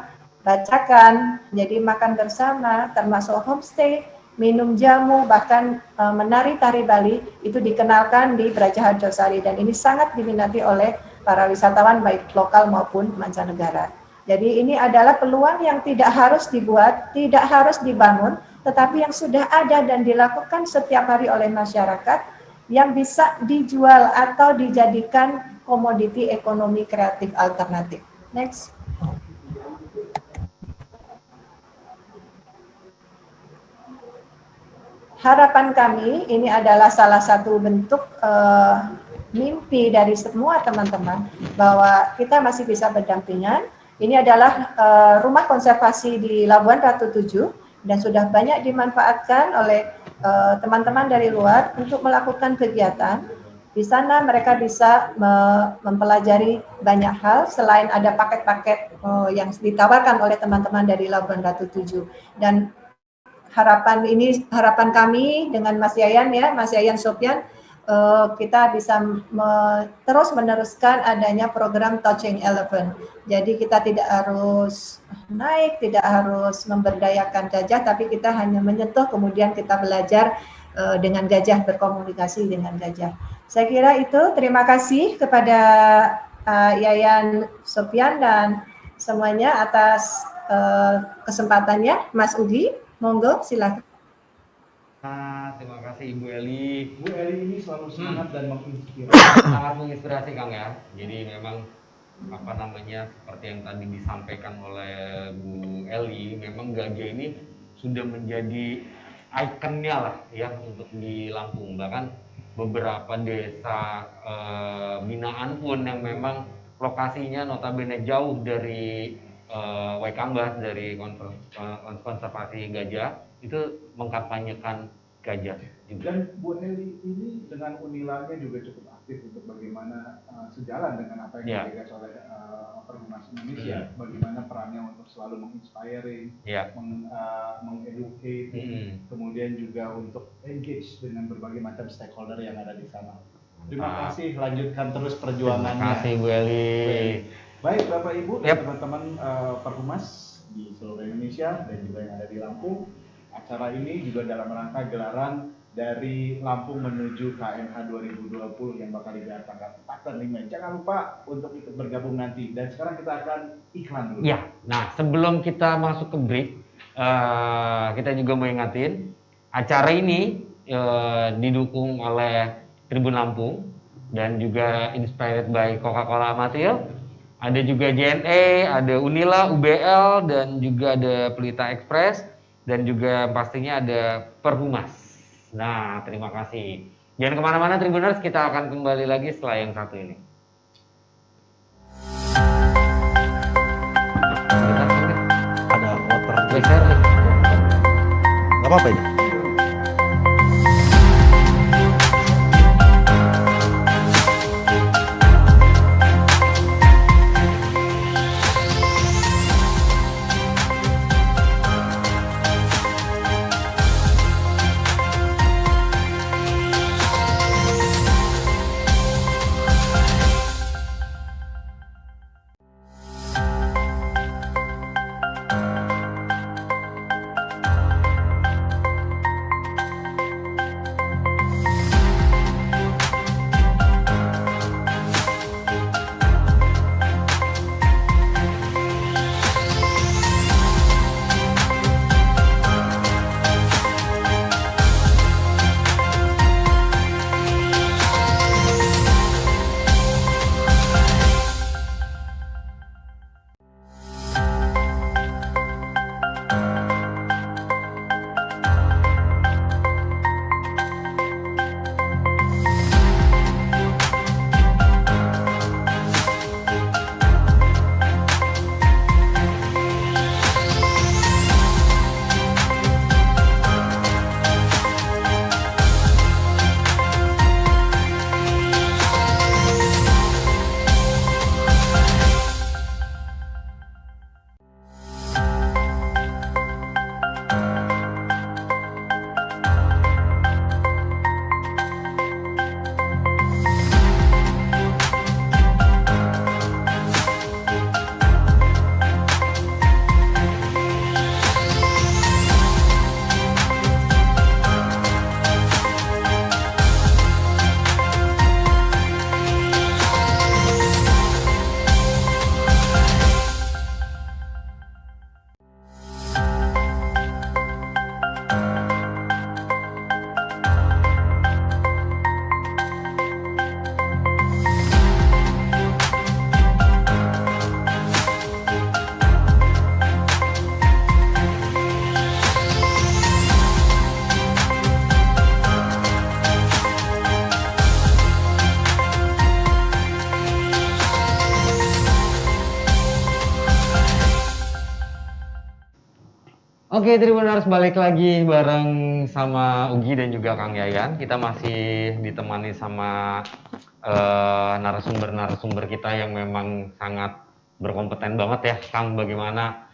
bacakan, jadi makan bersama, termasuk homestay, minum jamu, bahkan menari tari Bali itu dikenalkan di Braja Harjosari, dan ini sangat diminati oleh para wisatawan baik lokal maupun mancanegara. Jadi ini adalah peluang yang tidak harus dibuat, tidak harus dibangun, tetapi yang sudah ada dan dilakukan setiap hari oleh masyarakat yang bisa dijual atau dijadikan komoditi ekonomi kreatif alternatif. Next. Harapan kami ini adalah salah satu bentuk mimpi dari semua teman-teman bahwa kita masih bisa berdampingan. Ini adalah rumah konservasi di Labuan Ratu 7 dan sudah banyak dimanfaatkan oleh teman-teman dari luar untuk melakukan kegiatan. Di sana mereka bisa mempelajari banyak hal selain ada paket-paket yang ditawarkan oleh teman-teman dari Labuan Ratu 7. Dan harapan kami dengan Mas Yayan ya, Mas Yayan Sopyan, kita bisa terus meneruskan adanya program Touching Elephant. Jadi kita tidak harus naik, tidak harus memberdayakan gajah, tapi kita hanya menyentuh, kemudian kita belajar dengan gajah, berkomunikasi dengan gajah. Saya kira itu. Terima kasih kepada Yayan Sopyan dan semuanya atas kesempatannya. Mas Ugi, monggo silakan. Terima kasih Ibu Eli. Bu Eli ini selalu semangat dan menginspirasi. Sangat menginspirasi Kang ya. Jadi memang seperti yang tadi disampaikan oleh Bu Eli, memang gajah ini sudah menjadi ikonnya lah ya untuk di Lampung. Bahkan beberapa desa binaan pun yang memang lokasinya notabene jauh dari Waikambas, dari konservasi gajah, itu mengkampanyekan gajah juga. Dan Bu Eli ini dengan Unilanya juga cukup aktif untuk bagaimana sejalan dengan apa yang digagas oleh Perhumas Indonesia, bagaimana perannya untuk selalu menginspiring, mengeducate, kemudian juga untuk engage dengan berbagai macam stakeholder yang ada di sana. Terima kasih, lanjutkan terus perjuangannya. Terima kasih Bu Eli. Baik Bapak Ibu dan teman-teman Perhumas di seluruh Indonesia dan juga yang ada di Lampung, acara ini juga dalam rangka gelaran dari Lampung menuju KMH 2020 yang bakal digelar tanggal 4 dan 5. Jangan lupa untuk ikut bergabung nanti. Dan sekarang kita akan iklan dulu. Ya, nah sebelum kita masuk ke break, kita juga mau ingatin acara ini didukung oleh Tribun Lampung dan juga inspired by Coca-Cola Amatil. Ada juga JNE, ada Unila, UBL, dan juga ada Pelita Express, dan juga pastinya ada Perhumas. Nah, terima kasih. Jangan kemana-mana Tribuners, kita akan kembali lagi setelah yang satu ini. Ada water. Geser nih. Nggak apa-apa ini. Oke, Tribuners, balik lagi bareng sama Ugi dan juga Kang Yayan. Kita masih ditemani sama narasumber-narasumber kita yang memang sangat berkompeten banget ya, Kang. Bagaimana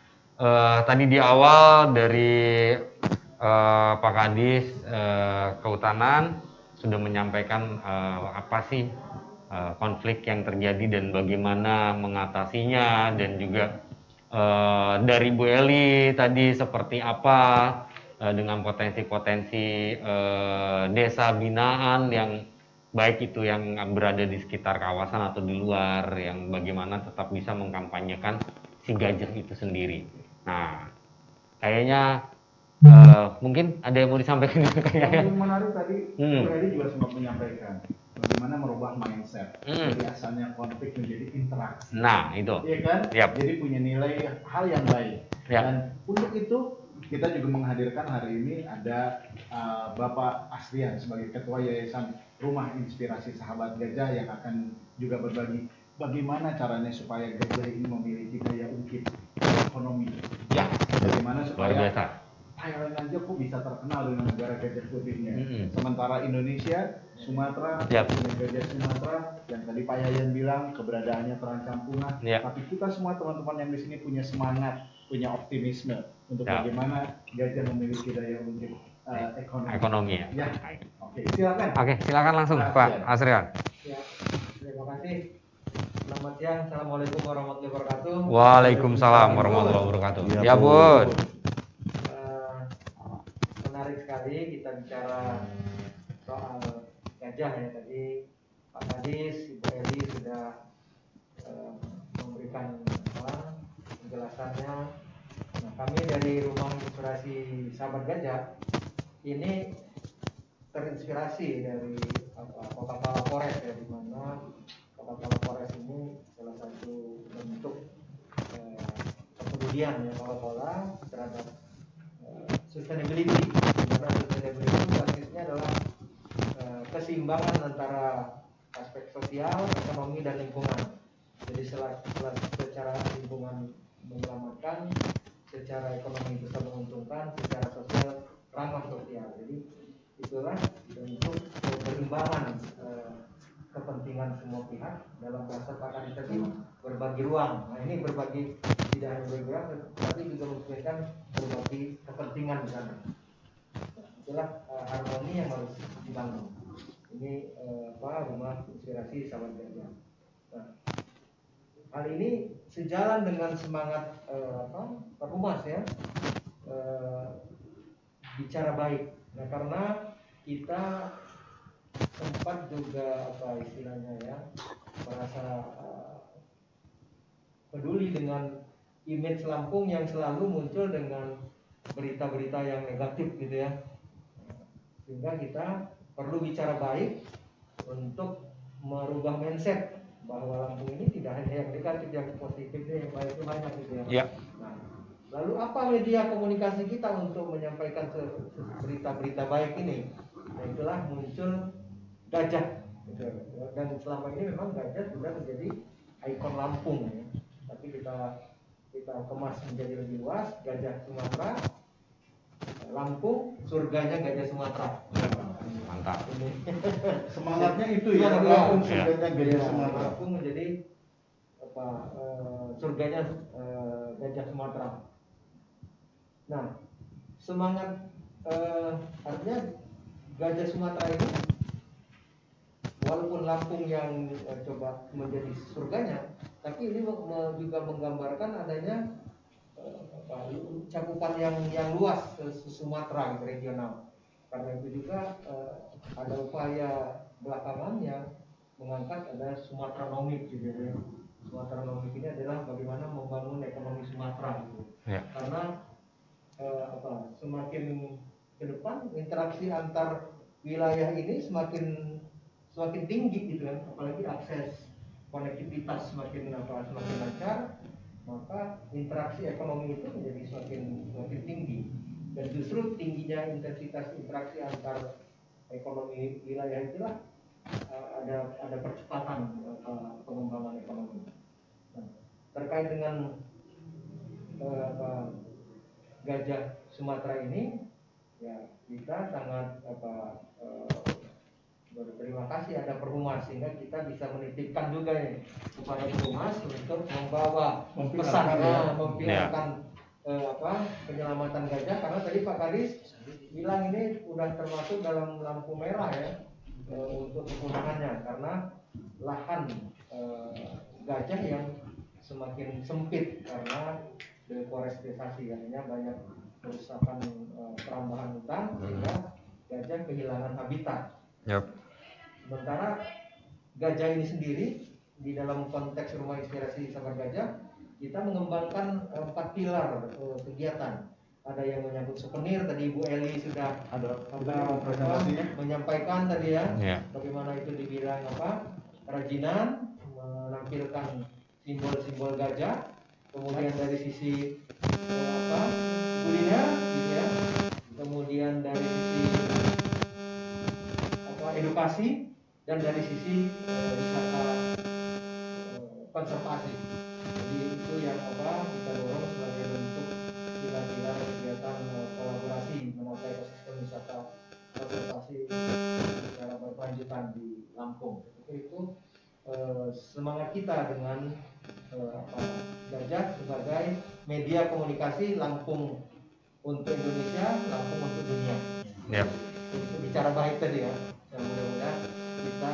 tadi di awal dari Pak Kadis Kehutanan sudah menyampaikan apa sih konflik yang terjadi dan bagaimana mengatasinya, dan juga dari Bu Eli tadi seperti apa dengan potensi-potensi desa binaan yang baik itu yang berada di sekitar kawasan atau di luar, yang bagaimana tetap bisa mengkampanyekan si gajah itu sendiri. Nah, kayaknya mungkin ada yang mau disampaikan yang menarik tadi, Bu Eli juga sempat menyampaikan bagaimana merubah mindset dari asalnya konflik menjadi interaksi. Nah, itu. Iya kan? Yap. Jadi punya nilai hal yang baik. Yap. Dan untuk itu kita juga menghadirkan hari ini ada Bapak Asrian sebagai Ketua Yayasan Rumah Inspirasi Sahabat Gajah yang akan juga berbagi bagaimana caranya supaya gajah ini memiliki daya ungkit ekonomi. Ya. Bagaimana supaya luar biasa. Thailand aja kok bisa terkenal dengan negara gajah putihnya. Sementara Indonesia, Sumatera, punya gajah Sumatera, yang tadi Pak Yayan bilang keberadaannya terancam punah. Tapi kita semua teman-teman yang di sini punya semangat, punya optimisme untuk bagaimana gajah memiliki daya ungkit ekonomi. Ya. Oke, silakan. Oke, silakan langsung Pak Asrian. Ya, terima kasih. Selamat siang. Assalamualaikum warahmatullahi wabarakatuh. Waalaikumsalam warahmatullahi wabarakatuh. Ya, Bun. Menarik sekali kita bicara soal gajah ya. Tadi Pak Kadis, Ibu Eli sudah memberikan penjelasannya. Nah, kami dari Rumah Inspirasi Sahabat Gajah ini terinspirasi dari Coca-Cola Forest ya, di mana Coca-Cola Forest ini salah satu bentuk kepedulian ya Coca-Cola terhadap sustainability. Karena sustainability itu basisnya adalah keseimbangan antara aspek sosial, ekonomi, dan lingkungan. Jadi secara lingkungan menyelamatkan, secara ekonomi bisa menguntungkan, secara sosial ramah sosial. Jadi itulah bentuk keseimbangan kepentingan semua pihak. Dalam bahasa Pak Kadis tadi berbagi ruang. Nah, ini berbagi tidak hanya berbagi ruang, tapi juga memberikan berbagi kepentingan di sana. Nah, itulah harmoni yang harus dibangun. Ini Rumah Inspirasi Sahabat Gajah. Nah, hal ini sejalan dengan semangat Pak Humas ya, bicara baik. Nah, karena kita sempat juga istilahnya ya merasa peduli dengan image Lampung yang selalu muncul dengan berita-berita yang negatif gitu ya, sehingga kita perlu bicara baik untuk merubah mindset bahwa Lampung ini tidak hanya yang negatif, yang positifnya, yang baik itu banyak gitu ya. Nah, lalu apa media komunikasi kita untuk menyampaikan berita-berita baik ini? Nah, itulah muncul gajah gitu. Dan selama ini memang gajah sudah menjadi ikon Lampung ya. Tapi kita kemas menjadi lebih luas, gajah Sumatera, Lampung, surganya gajah Sumatera. Mantap. Semangatnya itu ya, Lampung surganya gajah Sumatera. Lampung menjadi surganya gajah Sumatera. Nah, semangat artinya gajah Sumatera ini, walaupun Lampung yang coba menjadi surganya, tapi ini juga menggambarkan adanya cakupan yang luas Sumatera gitu, regional. Karena itu juga ada upaya belakangan yang mengangkat ada Sumatranomik gitu ya. Sumatranomik ini adalah bagaimana membangun ekonomi Sumatera gitu. Ya. Karena semakin ke depan interaksi antar wilayah ini semakin tinggi gitu kan, apalagi akses konektivitas semakin lancar, maka interaksi ekonomi itu menjadi semakin tinggi. Dan justru tingginya intensitas interaksi antar ekonomi wilayah itulah ada percepatan pengembangan ekonomi. Nah, terkait dengan gajah Sumatera ini, ya kita sangat berterima kasih ada Perhumas, sehingga kita bisa menitipkan juga nih kepada Perhumas untuk membawa pesan mempiarkan penyelamatan gajah, karena tadi Pak Kadis bilang ini udah termasuk dalam lampu merah ya untuk kepunahannya, karena lahan gajah yang semakin sempit karena deforestasi, artinya banyak kerusakan perambahan hutan sehingga gajah kehilangan habitat. Sementara gajah ini sendiri di dalam konteks Rumah Inspirasi Sahabat Gajah, kita mengembangkan 4 pilar kegiatan. Ada yang menyangkut souvenir, tadi Ibu Eli sudah menyampaikan tadi ya, bagaimana itu dibilang kerajinan, menampilkan simbol-simbol gajah. Kemudian dari sisi kuliner, gitu ya. Kemudian dari sisi edukasi, dan dari sisi wisata konservasi. Jadi itu yang kita dorong sebagai bentuk pilar-pilar kegiatan kolaborasi menata ekosistem wisata konservasi secara berkelanjutan di Lampung. Itu semangat kita dengan gajah sebagai media komunikasi Lampung untuk Indonesia, Lampung untuk dunia. Itu bicara baik tadi ya. Yang mudah-mudahan kita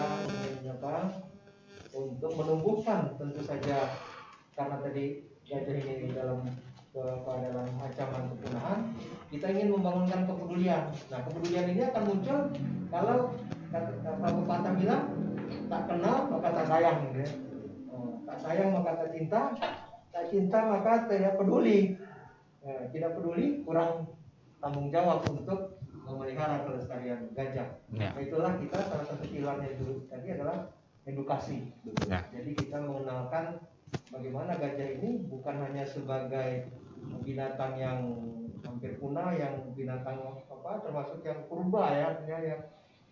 ingin untuk menumbuhkan, tentu saja karena tadi gajah ini dalam ancaman kepunahan, kita ingin membangunkan kepedulian. Nah, kepedulian ini akan muncul kalau kata pepatah bilang, tak kenal maka tak sayang, gitu ya. Tak sayang maka tak cinta, tak cinta maka tidak peduli. Tidak peduli, kurang tanggung jawab untuk memelihara kelestarian gajah. Itulah kita salah satu pilarnya itu tadi adalah edukasi. Jadi kita mengenalkan bagaimana gajah ini bukan hanya sebagai binatang yang hampir punah, yang binatang termasuk yang purba ya,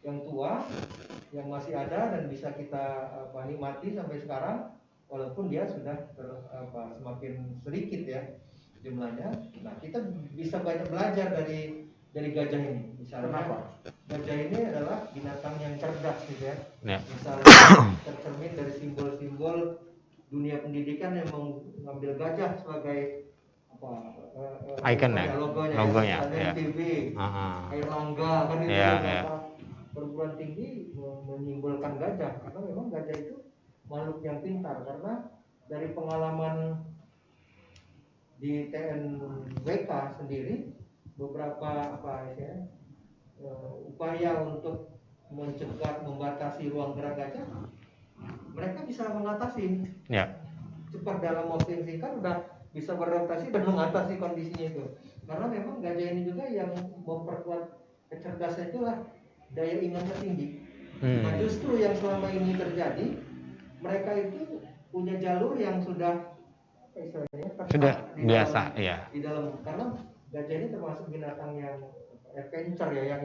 yang tua, yang masih ada dan bisa kita nikmati sampai sekarang, walaupun dia sudah semakin sedikit ya jumlahnya. Nah, kita bisa banyak belajar dari gajah ini. Misalnya gajah ini adalah binatang yang cerdas gitu ya. Misalnya tercermin dari simbol-simbol dunia pendidikan yang mengambil gajah sebagai icon ya, logonya ya. TV, Air Langga kan itu perguruan tinggi menyimpulkan gajah, karena memang gajah itu makhluk yang pintar. Karena dari pengalaman di TNWK sendiri, beberapa upaya untuk mencegah, membatasi ruang gerak gajah, mereka bisa mengatasi cepat dalam waktu yang singkat, sudah bisa beradaptasi dan mengatasi kondisinya itu. Karena memang gajah ini juga yang memperkuat kecerdasan itulah daya ingatnya tinggi. Nah, justru yang selama ini terjadi, mereka itu punya jalur yang sudah biasa di dalam, karena gajah ini termasuk binatang yang adventure ya,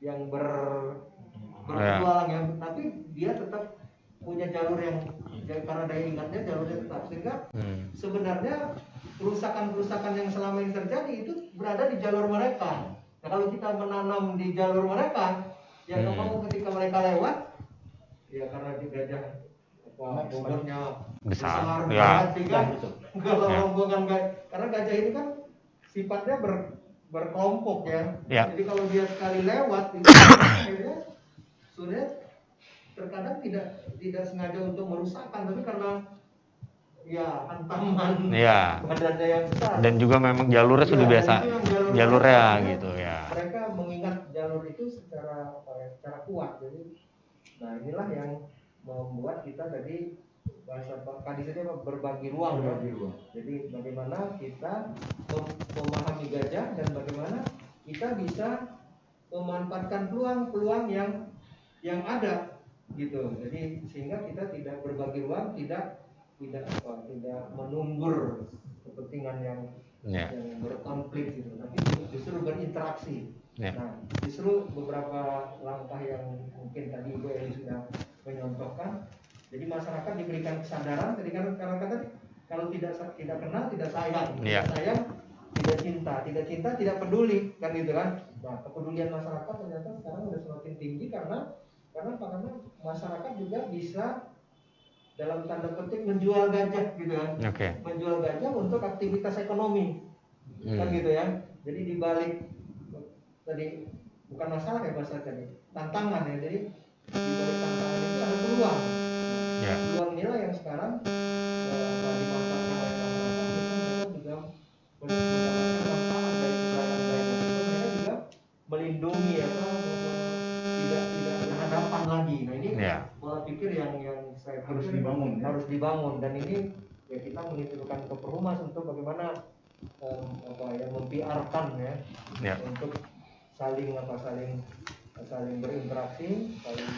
yang berpetualang ya, tapi dia tetap punya jalur yang karena daya ingatnya jalurnya tetap, sehingga sebenarnya kerusakan yang selama ini terjadi itu berada di jalur mereka. Nah, kalau kita menanam di jalur mereka, ya kamu ketika mereka lewat, ya karena di gajah bobotnya besar kalau rombongan karena gajah ini kan sifatnya berkelompok ya. Jadi kalau dia sekali lewat itu akhirnya sudah terkadang tidak sengaja untuk merusakkan, tapi karena ya hantaman badannya yang besar dan juga memang jalurnya sudah biasa jalurnya gitu ya. Mereka mengingat jalur itu secara kuat. Jadi nah inilah yang membuat kita tadi bahasa Pak Kadis saja berbagi ruang. Jadi bagaimana kita memahami gajah dan bagaimana kita bisa memanfaatkan peluang yang ada gitu. Jadi sehingga kita tidak berbagi ruang, tidak menumbur kepentingan yang berkonflik gitu, tapi justru berinteraksi. Nah, justru beberapa langkah yang mungkin tadi Ibu Eli sudah menyontohkan. Jadi masyarakat diberikan kesadaran tadi, karena tadi kalau tidak kenal tidak sayang, tidak cinta, tidak peduli kan gitu kan. Nah, kepedulian masyarakat ternyata sekarang udah semakin tinggi karena masyarakat juga bisa dalam tanda petik menjual gajah gitu kan. Menjual gajah untuk aktivitas ekonomi. Kan gitu ya. Jadi dibalik tadi bukan masalah ya bahasa tadi, tantangan ya. Jadi dibalik tantangan itu ada peluang. Peluang inilah yang sekarang dimanfaatkan oleh masyarakat, mereka juga mendapatkan manfaat dari keberadaan itu, mereka juga melindungi tidak berhadapan lagi. Nah ini pola pikir yang saya harus dibangun dan ini ya kita menitipkan ke Perhumas untuk bagaimana yang mempiarkan ya untuk saling berinteraksi, saling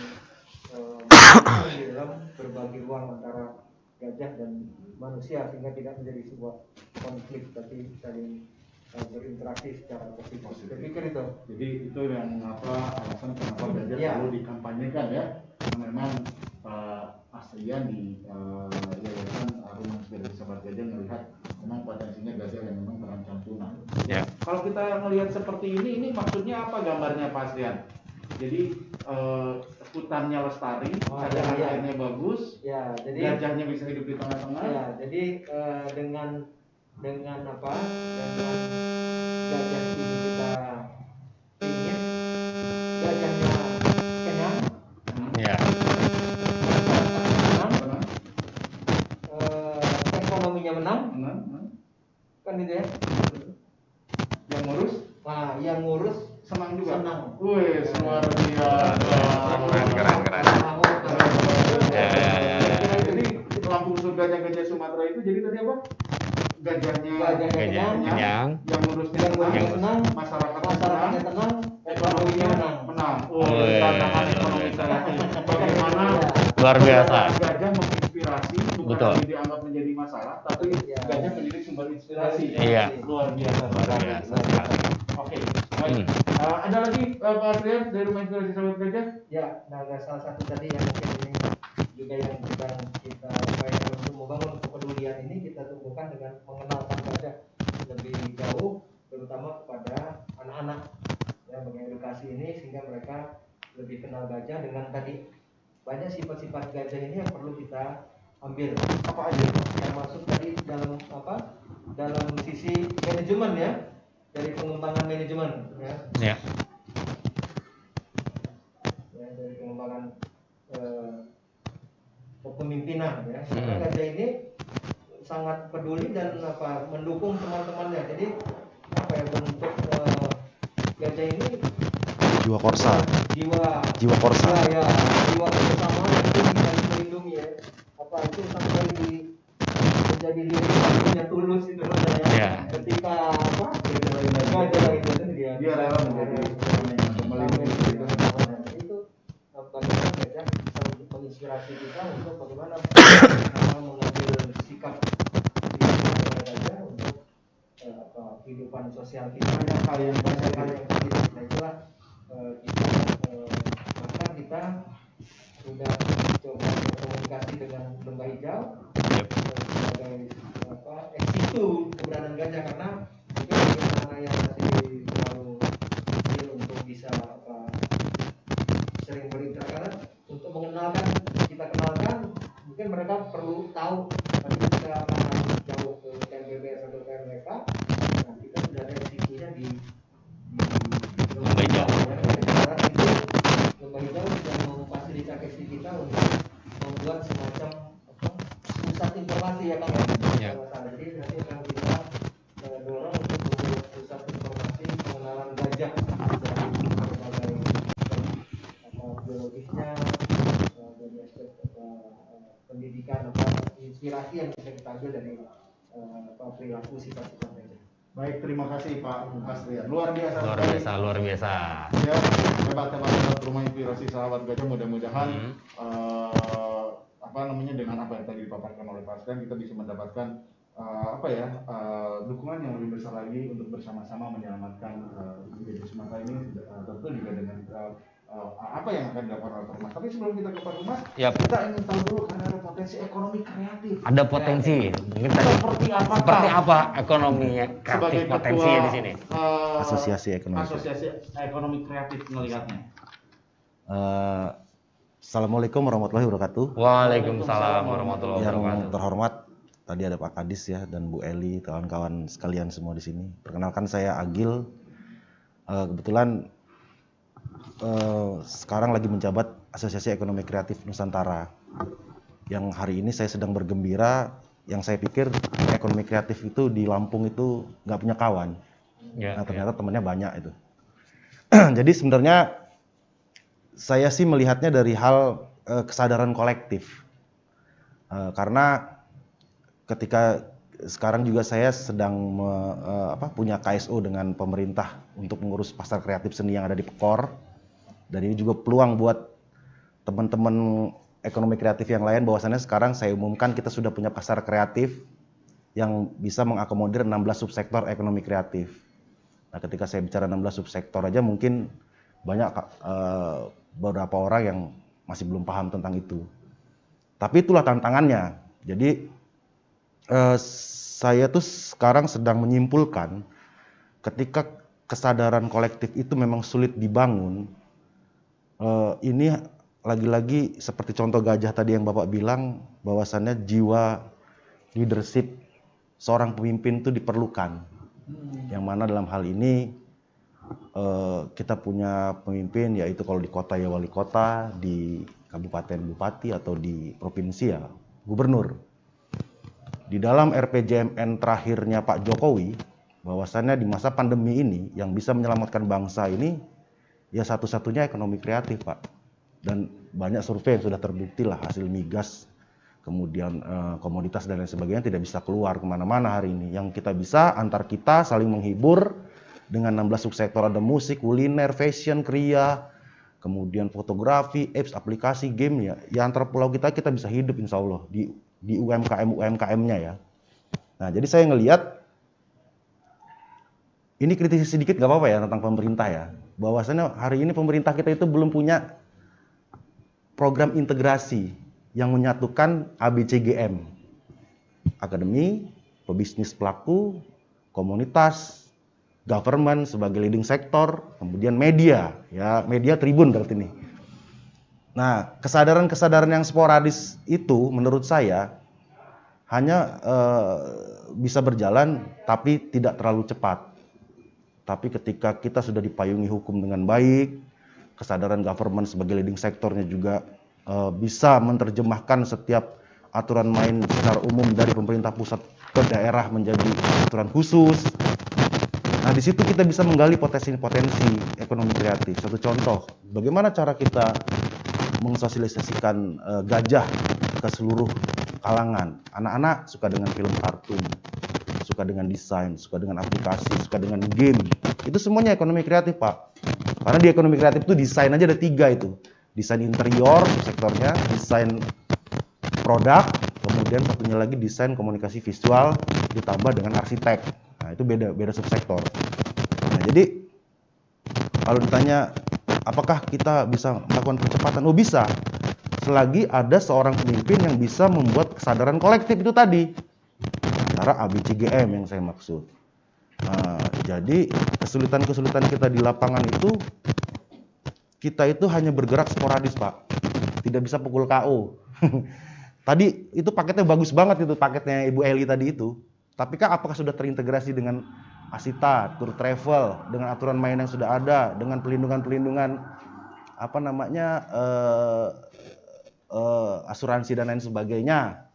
di dalam berbagi ruang antara gajah dan manusia sehingga tidak menjadi sebuah konflik tapi saling berinteraksi secara positif. Saya pikir itu. Jadi itu yang mengapa alasan kenapa gajah perlu dikampanyekan ya. Karena memang Astrian di Yayasan Rumah Inspirasi Sahabat Gajah melihat memang potensinya gajah yang memang terancam punah. Kalau kita melihat seperti ini maksudnya apa gambarnya Pak Astrian? Jadi hutannya lestari, airnya bagus, jadi gajahnya bisa hidup di tengah-tengah. Jadi dengan apa? Dengan gajah ini kita ingin gajahnya kenyang, ekonominya menang, kan gitu ya. Yang ngurus senang juga. Wih, luar biasa. Keren. Jadi Lampung surganya gajah Sumatera itu jadi tadi apa? Gajahnya kenyang, yang ngurusnya senang, masyarakatnya tenang, ekonominya menang. Tantangan ekonomi saya bagaimana luar biasa. Gajah menginspirasi, bukan lagi dianggap menjadi masalah, tapi gajah menjadi sumber inspirasi. Luar biasa. Oke, baik. Ada lagi Pak Astrian dari Rumah Inspirasi Sahabat Gajah? Nah salah satu tadi yang mungkin ini juga yang kita upayakan untuk membangun kepedulian ini kita tumbuhkan dengan mengenalkan gajah lebih jauh, terutama kepada anak-anak ya, mengedukasi ini sehingga mereka lebih kenal gajah dengan tadi banyak sifat-sifat gajah ini yang perlu kita ambil. Apa aja yang masuk tadi dalam sisi manajemen ya, dari pengembangan manajemen ya. Dari pengembangan kepemimpinan ya. Karena gajah ini sangat peduli dan mendukung teman-temannya. Jadi bentuk gajah ini jiwa korsa. Jiwa korsa ya. Jiwa kebersamaan itu bisa dilindungi ya. Itu sampai menjadi lirik yang tulus itu ya. Ketika gajah itu dia rela menjadi melindungi itu bagaimana gajah bisa menginspirasi kita untuk bagaimana mengambil sikap gajah untuk kehidupan sosial kita. Banyak hal yang kita itulah kita sudah coba berkomunikasi dengan Lembah Hijau sebagai eksitu keberadaan gajah karena itu bagaimana yang masih terlalu kecil untuk bisa sering berinteraksi. Untuk kita kenalkan mungkin mereka perlu tahu tapi kita akan jauh ke KMBBS atau KM mereka. Nah kita sudah ada eksikunya di Lembah Hijau. Lembah Hijau sudah memfasilitasi kita untuk membuat semacam pusat informasi ya Kang. Jadi nanti akan kita dorong untuk membuat pusat informasi pengenalan gajah dari berbagai biologisnya, dari aspek pendidikan inspirasi yang bisa kita ambil dari perilaku sifat-sifat gajah. Baik, terima kasih Pak Astrian. Luar biasa. Ya, hebat Rumah Inspirasi Sahabat Gajah. Mudah-mudahan dengan apa yang tadi dipaparkan oleh Pak Astrian kita bisa mendapatkan dukungan yang lebih besar lagi untuk bersama-sama menyelamatkan gajah Sumatera ini, tentu juga dengan apa yang akan dilakukan oleh Perhumas. Tapi sebelum kita ke Perhumas, kita ingin tahu dulu karena ada potensi potensi ekonomi kreatif. Ada potensi, mungkin tadi Seperti apa ekonomi kreatif sebagai potensi ketua di sini? Asosiasi Ekonomi Asosiasi Ekonomi Kreatif melihatnya. Assalamualaikum warahmatullahi wabarakatuh. Waalaikumsalam warahmatullahi Yang wabarakatuh. terhormat, tadi ada Pak Kadis ya dan Bu Eli, kawan-kawan sekalian semua di sini. Perkenalkan saya Agil. Kebetulan sekarang lagi menjabat Asosiasi Ekonomi Kreatif Nusantara. Yang hari ini saya sedang bergembira. Yang saya pikir ekonomi kreatif itu di Lampung itu nggak punya kawan. Ya, Nah ternyata temannya banyak itu. Jadi sebenarnya saya sih melihatnya dari hal kesadaran kolektif. Karena ketika sekarang juga saya sedang punya KSO dengan pemerintah untuk mengurus pasar kreatif seni yang ada di Pekor. Dan ini juga peluang buat teman-teman ekonomi kreatif yang lain, bahwasannya sekarang saya umumkan kita sudah punya pasar kreatif yang bisa mengakomodir 16 subsektor ekonomi kreatif. Nah, ketika saya bicara 16 subsektor aja mungkin banyak beberapa orang yang masih belum paham tentang itu. Tapi itulah tantangannya. Jadi saya tuh sekarang sedang menyimpulkan ketika kesadaran kolektif itu memang sulit dibangun. Ini lagi-lagi seperti contoh gajah tadi yang Bapak bilang, bahwasannya jiwa leadership seorang pemimpin itu diperlukan. Yang mana dalam hal ini kita punya pemimpin, yaitu kalau di kota ya wali kota, di kabupaten bupati, atau di provinsi ya gubernur. Di dalam RPJMN terakhirnya Pak Jokowi, bahwasannya di masa pandemi ini yang bisa menyelamatkan bangsa ini ya satu-satunya ekonomi kreatif, Pak. Dan banyak survei yang sudah terbukti lah, hasil migas, kemudian komoditas dan lain sebagainya tidak bisa keluar kemana-mana hari ini. Yang kita bisa antar kita saling menghibur dengan 16 subsektor, ada musik, kuliner, fashion, kriya, kemudian fotografi, apps, aplikasi, game ya antar pulau kita bisa hidup insya Allah di UMKM-nya ya. Nah jadi saya ngelihat ini kritisi sedikit gak apa-apa ya tentang pemerintah ya, bahwasanya hari ini pemerintah kita itu belum punya program integrasi yang menyatukan ABCGM, akademi, pebisnis pelaku, komunitas, government sebagai leading sector, kemudian media, ya media tribun berarti nih. Nah, kesadaran-kesadaran yang sporadis itu menurut saya hanya bisa berjalan tapi tidak terlalu cepat. Tapi ketika kita sudah dipayungi hukum dengan baik, kesadaran government sebagai leading sektornya juga bisa menerjemahkan setiap aturan main secara umum dari pemerintah pusat ke daerah menjadi aturan khusus. Nah, di situ kita bisa menggali potensi-potensi ekonomi kreatif. Satu contoh, bagaimana cara kita mensosialisasikan gajah ke seluruh kalangan. Anak-anak suka dengan film kartun, suka dengan desain, suka dengan aplikasi, suka dengan game. Itu semuanya ekonomi kreatif, Pak. Karena di ekonomi kreatif itu desain aja ada 3 itu. Desain interior sektornya, desain produk, kemudian satunya lagi desain komunikasi visual ditambah dengan arsitek. Nah, itu beda subsektor. Nah, jadi kalau ditanya apakah kita bisa melakukan percepatan? Oh, bisa. Selagi ada seorang pemimpin yang bisa membuat kesadaran kolektif itu tadi. Cara ABCGM yang saya maksud. Nah, jadi kesulitan-kesulitan kita di lapangan itu, kita itu hanya bergerak sporadis, Pak. Tidak bisa pukul KO. Tadi itu paketnya bagus banget itu, paketnya Ibu Eli tadi itu. Tapi kan apakah sudah terintegrasi dengan Asita, Tour Travel, dengan aturan main yang sudah ada, dengan pelindungan-pelindungan asuransi dan lain sebagainya.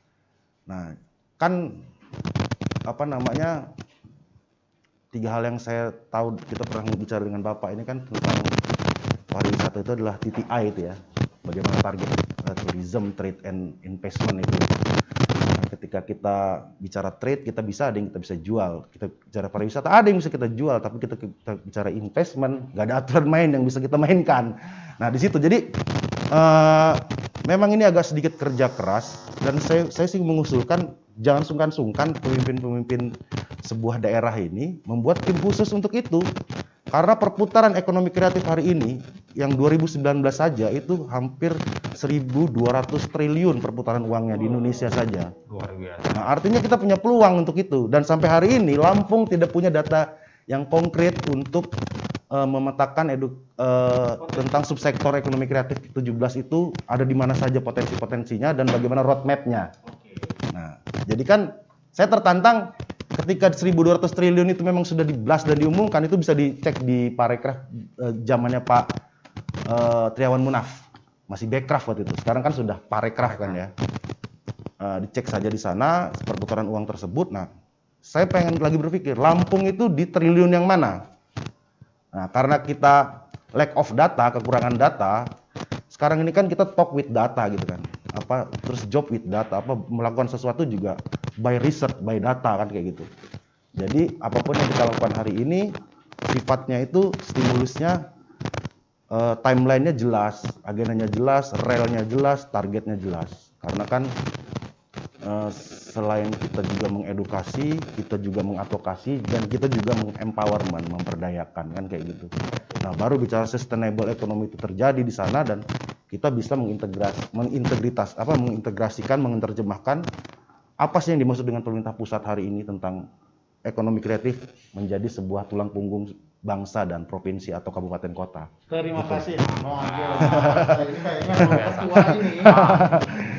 Nah, kan 3 hal yang saya tahu, kita pernah bicara dengan Bapak ini kan tentang pariwisata itu adalah TTI itu ya. Bagaimana target tourism, trade and investment itu. Nah, ketika kita bicara trade, kita bisa ada yang kita bisa jual. Kita bicara pariwisata, ada yang bisa kita jual, tapi kita bicara investment, nggak ada aturan main yang bisa kita mainkan. Nah, di situ jadi memang ini agak sedikit kerja keras, dan saya sih mengusulkan jangan sungkan-sungkan pemimpin-pemimpin sebuah daerah ini membuat tim khusus untuk itu. Karena perputaran ekonomi kreatif hari ini yang 2019 saja itu hampir 1.200 triliun perputaran uangnya di Indonesia saja. Luar biasa. Nah, artinya kita punya peluang untuk itu. Dan sampai hari ini Lampung tidak punya data yang konkret untuk memetakan tentang subsektor ekonomi kreatif 17 itu ada di mana saja potensi-potensinya dan bagaimana roadmap-nya. Nah, jadi kan saya tertantang ketika 1.200 triliun itu memang sudah di-blast dan diumumkan, itu bisa dicek di Parekraf zamannya Pak Triawan Munaf. Masih Bekraf waktu itu. Sekarang kan sudah Parekraf kan ya. Dicek saja di sana perputaran uang tersebut. Nah, saya pengen lagi berpikir, Lampung itu di triliun yang mana? Nah, karena kita lack of data, kekurangan data, sekarang ini kan kita talk with data gitu kan. Terus job with data, melakukan sesuatu juga by research, by data kan kayak gitu. Jadi apapun yang kita lakukan hari ini sifatnya itu stimulusnya timelinenya jelas, agendanya jelas, relnya jelas, targetnya jelas. Karena kan selain kita juga mengedukasi, kita juga mengadvokasi, dan kita juga mengempowerment, memperdayakan kan kayak gitu. Nah, baru bicara sustainable economy itu terjadi di sana dan kita bisa mengintegrasikan, menerjemahkan apa sih yang dimaksud dengan pemerintah pusat hari ini tentang ekonomi kreatif menjadi sebuah tulang punggung bangsa dan provinsi atau kabupaten kota. Terima Gitu. kasih. Ini kayaknya ketua ini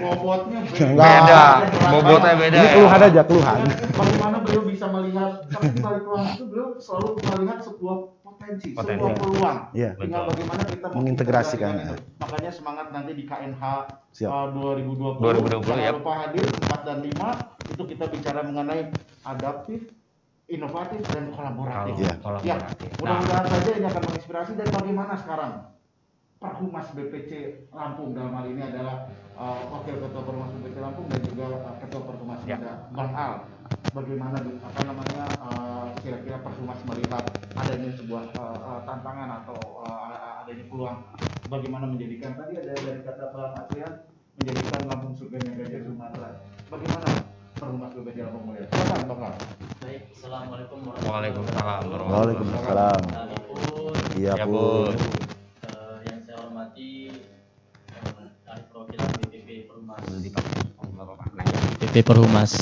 bobotnya Beda, bobotnya beda. Ini keluhan aja, keluhan. Bagaimana beliau bisa melihat, tapi di balik peluang itu beliau selalu melihat sebuah potensi. Sebuah peluang. Iya. Tinggal bagaimana kita Mengintegrasikannya. itu. Makanya semangat nanti di KNH Siap. 2020. 2020, Jangan ya. lupa hadir 4 dan 5 itu kita bicara mengenai adaptif, inovatif dan kolaboratif. Iya. Ya, mudah-mudahan saja ini akan menginspirasi. Dan bagaimana sekarang Perhumas BPC Lampung dalam hal ini adalah Wakil Ketua Perhumas BPC Lampung dan juga Ketua Perhumas Muda Bang Al. Bagaimana kira-kira Perhumas melihat adanya sebuah tantangan atau adanya peluang bagaimana menjadikan tadi ada dari kata Pak Trian menjadikan Lampung surganya gajah Sumatera. Bagaimana Perhumas BPC Lampung melihat? Silakan Bang Al. Baik, assalamualaikum Waalaikumsalam. Waalaikumsalam. Iya, Ya, Bu. Bu. Yang saya hormati ahli perwakilan BPP Perhumas. BPP Perhumas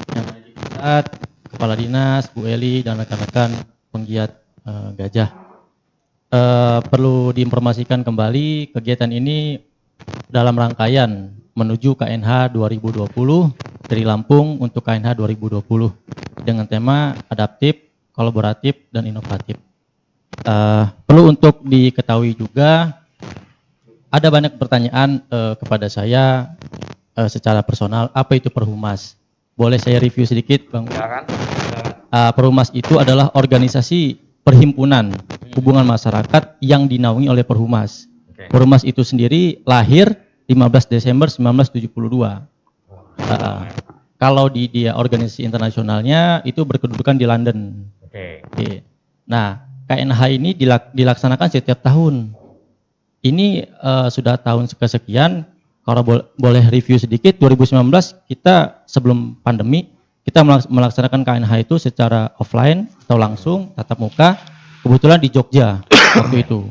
yang ada di pusat, Kepala Dinas, Bu Eli dan rekan-rekan penggiat gajah. Perlu diinformasikan kembali kegiatan ini dalam rangkaian menuju KNH 2020 dari Lampung untuk KNH 2020 dengan tema adaptif, kolaboratif, dan inovatif. Perlu untuk diketahui juga ada banyak pertanyaan kepada saya secara personal, apa itu Perhumas? Boleh saya review sedikit, Bang? Silakan. Perhumas itu adalah organisasi perhimpunan hubungan masyarakat yang dinaungi oleh Perhumas. Perhumas itu sendiri lahir 15 Desember 1972. Kalau di dia organisasi internasionalnya itu berkedudukan di London. Oke. Nah, KNH ini dilaksanakan setiap tahun. Ini sudah tahun kesekian. Kalau boleh review sedikit, 2019 kita sebelum pandemi kita melaksanakan KNH itu secara offline atau langsung tatap muka. Kebetulan di Jogja waktu itu.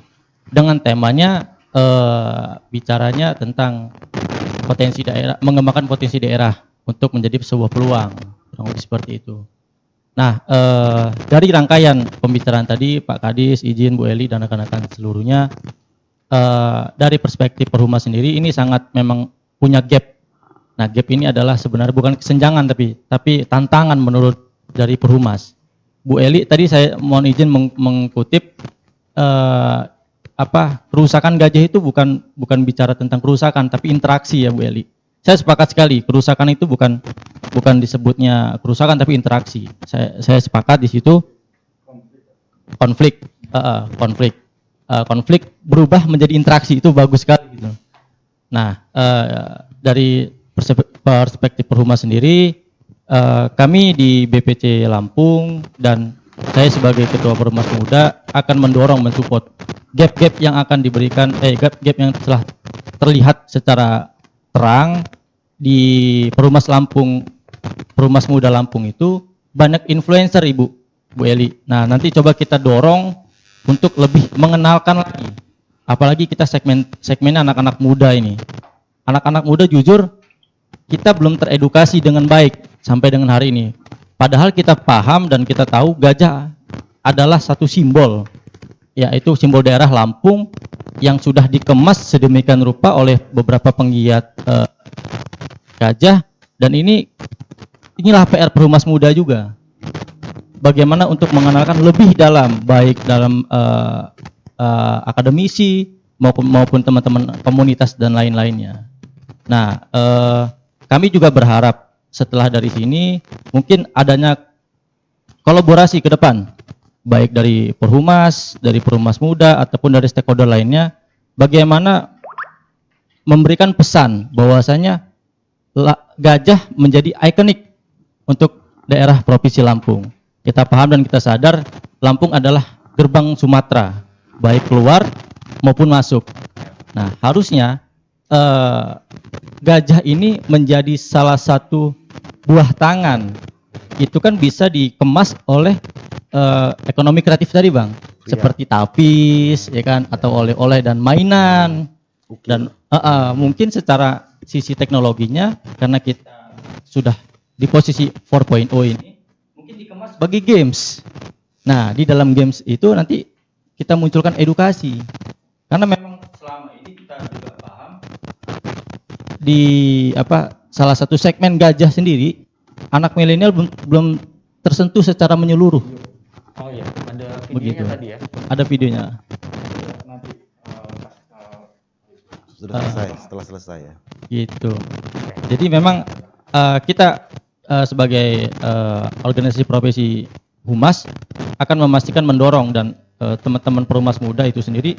Dengan temanya bicaranya tentang potensi daerah, mengembangkan potensi daerah untuk menjadi sebuah peluang, kurang lebih seperti itu. Nah, dari rangkaian pembicaraan tadi, Pak Kadis, izin Bu Eli dan rekan-rekan seluruhnya, dari perspektif Perhumas sendiri ini sangat memang punya gap. Nah, gap ini adalah sebenarnya bukan kesenjangan tapi tantangan menurut dari Perhumas. Bu Eli tadi saya mohon izin mengutip kerusakan gajah itu bukan bicara tentang kerusakan tapi interaksi ya Bu Eli. Saya sepakat sekali kerusakan itu bukan disebutnya kerusakan tapi interaksi. Saya sepakat di situ. Konflik berubah menjadi interaksi itu bagus sekali gitu. Nah, dari perspektif Perhumas sendiri, kami di BPC Lampung dan saya sebagai Ketua Perhumas Muda akan mendorong, mensupport gap-gap yang akan diberikan, gap-gap yang telah terlihat secara terang di Perhumas Lampung, Perhumas Muda Lampung itu banyak influencer Ibu Bu Eli. Nah, nanti coba kita dorong untuk lebih mengenalkan lagi. Apalagi kita segmen anak-anak muda ini. Anak-anak muda jujur kita belum teredukasi dengan baik sampai dengan hari ini. Padahal kita paham dan kita tahu gajah adalah satu simbol, yaitu simbol daerah Lampung yang sudah dikemas sedemikian rupa oleh beberapa penggiat gajah, dan inilah PR Perhumas Muda juga. Bagaimana untuk mengenalkan lebih dalam, baik dalam akademisi maupun teman-teman komunitas dan lain-lainnya. Nah, kami juga berharap setelah dari sini mungkin adanya kolaborasi ke depan, baik dari Perhumas, dari Perhumas Muda ataupun dari stakeholder lainnya, bagaimana memberikan pesan bahwasanya gajah menjadi ikonik untuk daerah Provinsi Lampung. Kita paham dan kita sadar Lampung adalah gerbang Sumatera, baik keluar maupun masuk. Nah, harusnya gajah ini menjadi salah satu buah tangan. Itu kan bisa dikemas oleh ekonomi kreatif tadi, Bang. Seperti tapis, ya kan, atau oleh-oleh dan mainan. Dan mungkin secara sisi teknologinya, karena kita sudah di posisi 4.0 ini, mungkin dikemas bagi games. Nah, di dalam games itu nanti kita munculkan edukasi. Karena memang selama ini kita juga paham di salah satu segmen gajah sendiri, anak milenial belum tersentuh secara menyeluruh. Oh iya, ada videonya begitu. tadi ya? Ada videonya. Sudah selesai, setelah selesai ya. Gitu. Jadi memang kita sebagai organisasi profesi humas akan memastikan mendorong, dan teman-teman Perhumas Muda itu sendiri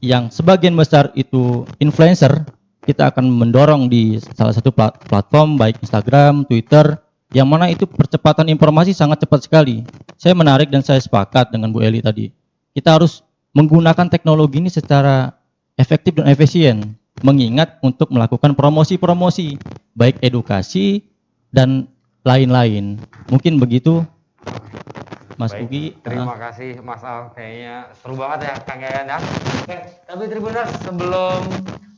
yang sebagian besar itu influencer, kita akan mendorong di salah satu platform baik Instagram, Twitter, yang mana itu percepatan informasi sangat cepat sekali. Saya menarik dan saya sepakat dengan Bu Eli tadi. Kita harus menggunakan teknologi ini secara efektif dan efisien, mengingat untuk melakukan promosi-promosi, baik edukasi dan lain-lain. Mungkin begitu, Mas Baik, Ugi. terima kasih Mas Al, kayaknya seru banget ya Kang Yayan ya. Oke, tapi Tribuners, sebelum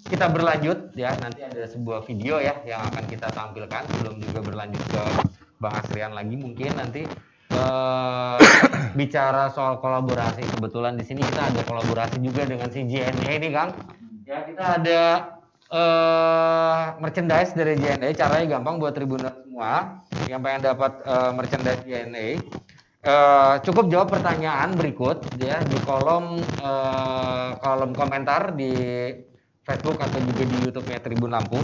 kita berlanjut ya, nanti ada sebuah video ya yang akan kita tampilkan sebelum juga berlanjut ke Bang Asrian lagi. Mungkin nanti bicara soal kolaborasi, kebetulan di sini kita ada kolaborasi juga dengan si JNE ini, Kang. Ya, kita ada merchandise dari JNE. Caranya gampang buat Tribuners semua yang pengen dapat merchandise JNE. Cukup jawab pertanyaan berikut ya di kolom komentar di Facebook atau juga di YouTube-nya Tribun Lampung.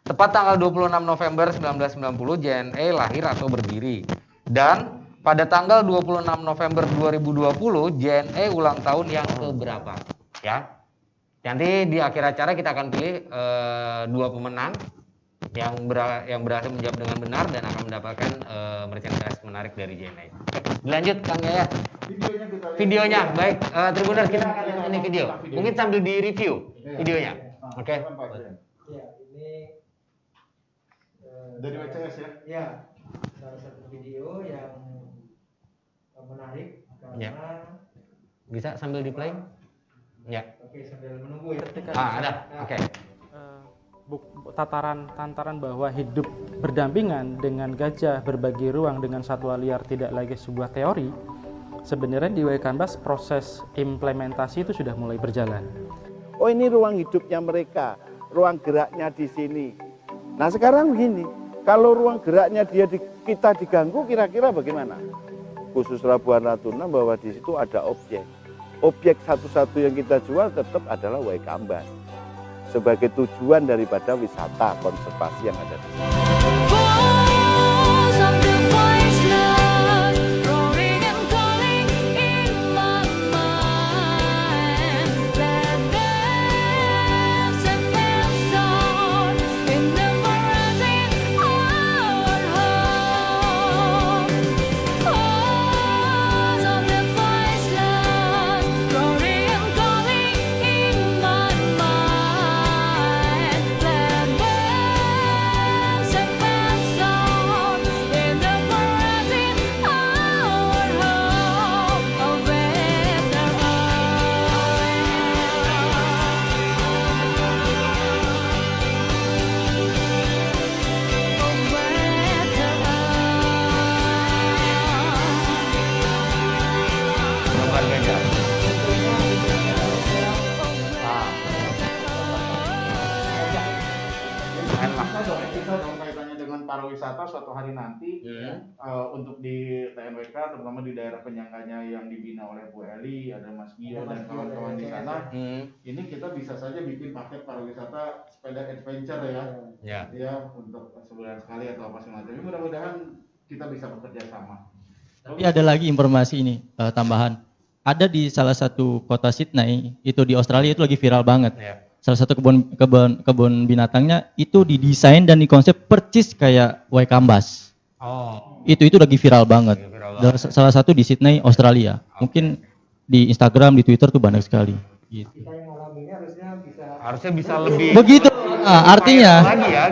Tepat tanggal 26 November 1990 JNE lahir atau berdiri. Dan pada tanggal 26 November 2020 JNE ulang tahun yang keberapa? Ya. Nanti di akhir acara kita akan pilih 2 pemenang yang berhasil menjawab dengan benar dan akan mendapatkan merchandise menarik dari JNE. Dilanjut Kang Yaya. Videonya baik. Tribuners, kita akan lihat ini video. Mungkin sambil di review videonya. Oke. Ya, ini Dari WCS ya? Ya, salah satu video yang menarik karena Bisa sambil di play? Ya. Oke, sambil menunggu ya. Ada. Oke. Tataran bahwa hidup berdampingan dengan gajah berbagi ruang dengan satwa liar tidak lagi sebuah teori. Sebenarnya di Waikambas proses implementasi itu sudah mulai berjalan. Oh, ini ruang hidupnya mereka, ruang geraknya di sini. Nah sekarang begini, kalau ruang geraknya kita diganggu, kira-kira bagaimana? Khusus Labuan Natuna bahwa di situ ada objek. Objek satu-satu yang kita jual tetap adalah Waikambas sebagai tujuan daripada wisata konservasi yang ada di sini. kita dalam kaitannya dengan pariwisata suatu hari nanti untuk di TNWK terutama di daerah penyangganya yang dibina oleh Bu Eli, ada Mas Gio dan kawan-kawan di sana, ini kita bisa saja bikin paket pariwisata sepeda adventure ya untuk sebulan sekali atau apa semacam. Ini mudah-mudahan kita bisa bekerja sama. Tapi ada lagi informasi ini tambahan. Ada di salah satu kota Sydney, itu di Australia itu lagi viral banget. Salah satu kebun binatangnya itu didesain dan dikonsep persis kayak Waikambas. Itu lagi viral banget. Salah satu di Sydney, Australia. Mungkin di Instagram, di Twitter tuh banyak sekali. Gitu. Kita yang alaminya harusnya bisa lebih. Begitu. Artinya lagi ya.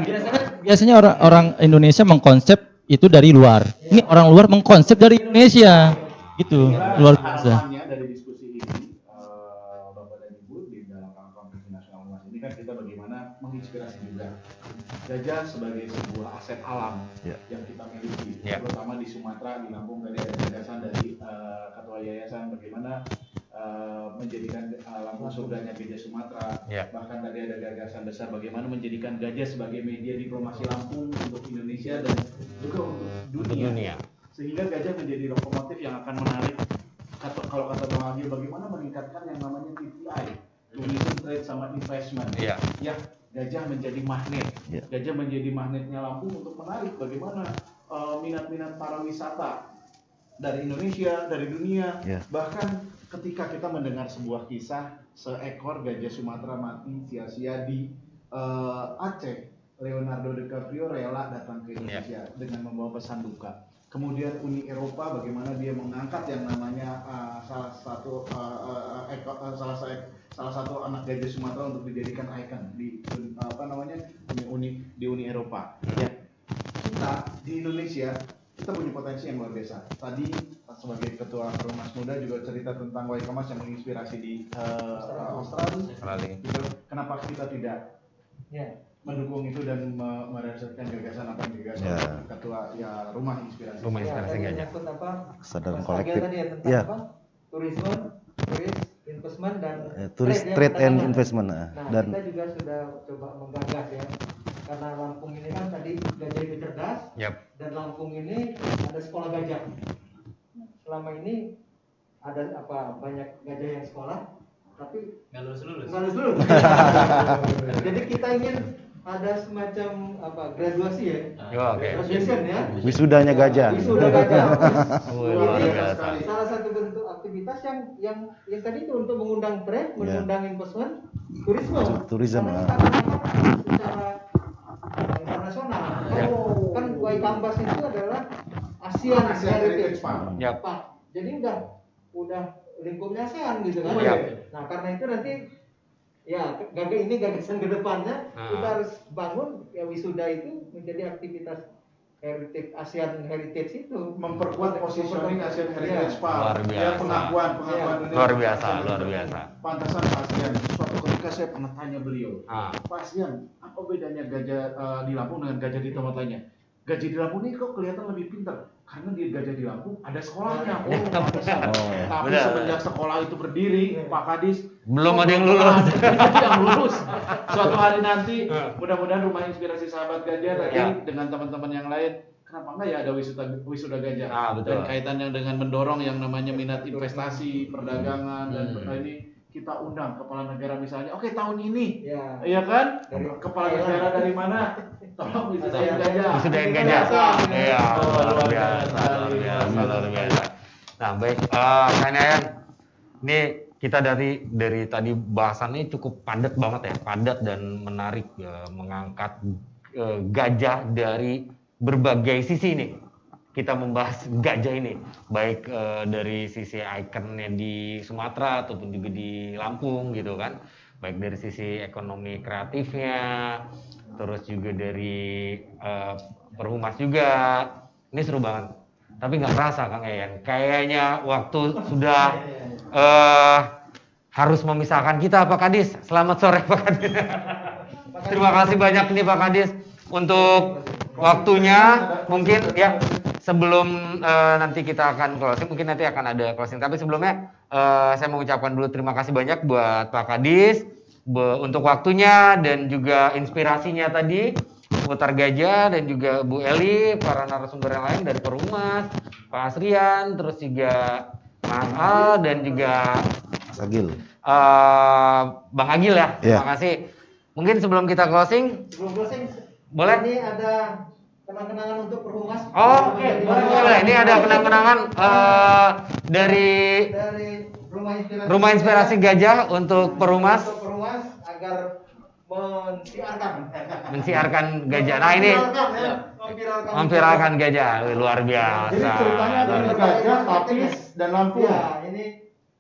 Biasanya orang Indonesia mengkonsep itu dari luar. Ini orang luar mengkonsep dari Indonesia. Gitu. Luar biasa. Dari diskusi ini, Bapak dan Ibu di dalam Konferensi Nasional Humas ini kan kita bagaimana menginspirasi juga gajah sebagai sebuah aset alam yang kita miliki, terutama di Sumatera, di Lampung tadi ada gagasan dari Ketua Yayasan bagaimana menjadikan Lampung surganya gajah Sumatera, bahkan tadi ada gagasan besar bagaimana menjadikan gajah sebagai media diplomasi Lampung untuk Indonesia dan juga untuk dunia. Sehingga gajah menjadi lokomotif yang akan menarik, kalau kata Bang Agil, bagaimana meningkatkan yang namanya TTI, tourism trade sama investment. Ya, gajah menjadi magnet. Gajah menjadi magnetnya Lampung untuk menarik bagaimana minat-minat para wisata dari Indonesia, dari dunia. Bahkan ketika kita mendengar sebuah kisah seekor gajah Sumatera mati sia-sia di Aceh, Leonardo DiCaprio rela datang ke Indonesia dengan membawa pesan duka. Kemudian Uni Eropa bagaimana dia mengangkat yang namanya salah satu anak gajah Sumatera untuk dijadikan ikon di Uni Eropa. Kita di Indonesia kita punya potensi yang luar biasa. Tadi sebagai ketua Perumas Muda juga cerita tentang Waikambas yang menginspirasi di Australia. Kenapa kita tidak mendukung itu dan merealisasikan gagasan apa yang digagas ketua rumah inspirasi gajah. Kesadaran kolektif. Investment dan trade and investment. Dan kita juga sudah coba menggagas karena Lampung ini kan tadi gajah itu cerdas dan Lampung ini ada sekolah gajah. Selama ini ada banyak gajah yang sekolah tapi nggak lulus. Jadi kita ingin ada semacam graduasi graduation wisudanya gajah. Salah satu bentuk aktivitas yang tadi itu untuk mengundang trade, mengundang investment, turisme secara internasional. Kan Waikambas itu adalah Asian Heritage Park. Jadi udah lingkupnya ASEAN gitu kan. Nah karena itu nanti gagasan ke depannya kita harus bangun wisuda itu menjadi aktivitas heritage ASEAN Heritage itu, memperkuat positioning ASEAN Heritage Park. Luar biasa. Pengakuan dunia. Luar biasa. Pantasan Pak Asian. Suatu ketika saya pernah tanya beliau, Pak Asian, apa bedanya gajah di Lampung dengan gajah di tempat lainnya? Gajah di Lampung ini kok kelihatan lebih pintar karena di gajah di Lampung ada sekolahnya. Tapi semenjak sekolah itu berdiri, Pak Kadis belum ada yang lulus. Suatu hari nanti, mudah-mudahan Rumah Inspirasi Sahabat Gajah tadi dengan teman-teman yang lain, kenapa enggak ada wisuda gajah? Dan kaitannya dengan mendorong yang namanya minat investasi, perdagangan dan ini. Kita undang kepala negara misalnya, oke tahun ini, iya kan? Kepala negara dari mana? Tolong wisudain gajah. Luar biasa. Nah baik, Kak Yayan, ini kita dari tadi bahasannya cukup padat banget padat dan menarik, mengangkat gajah dari berbagai sisi nih. Kita membahas gajah ini, baik dari sisi ikonnya di Sumatera ataupun juga di Lampung gitu kan, baik dari sisi ekonomi kreatifnya, terus juga dari perhumas juga. Ini seru banget. Tapi nggak kerasa Kang Yayan, kayaknya waktu sudah harus memisahkan kita Pak Kadis. Selamat sore Pak Kadis. Terima kasih banyak nih Pak Kadis untuk waktunya. Mungkin sebelum nanti kita akan closing, mungkin nanti akan ada closing. Tapi sebelumnya saya mengucapkan dulu terima kasih banyak buat Pak Kadis untuk waktunya dan juga inspirasinya tadi. seputar gajah, dan juga Bu Eli, para narasumber yang lain dari Perumas, Pak Asrian, terus juga Mas Al, dan juga Mas Agil. Bang Agil ya. Terima kasih. Mungkin sebelum kita closing, boleh? Ini ada kenang-kenangan untuk Perumas. Oh, oke. Boleh. Ini ada kenang-kenangan dari Rumah Inspirasi Gajah untuk Perumas. Untuk Perumas agar mensiarkan gajah. Nah, ini memviralkan gajah. Wih, luar biasa. Jadi ceritanya ada gajah, tapis, dan lampu. Ya, ini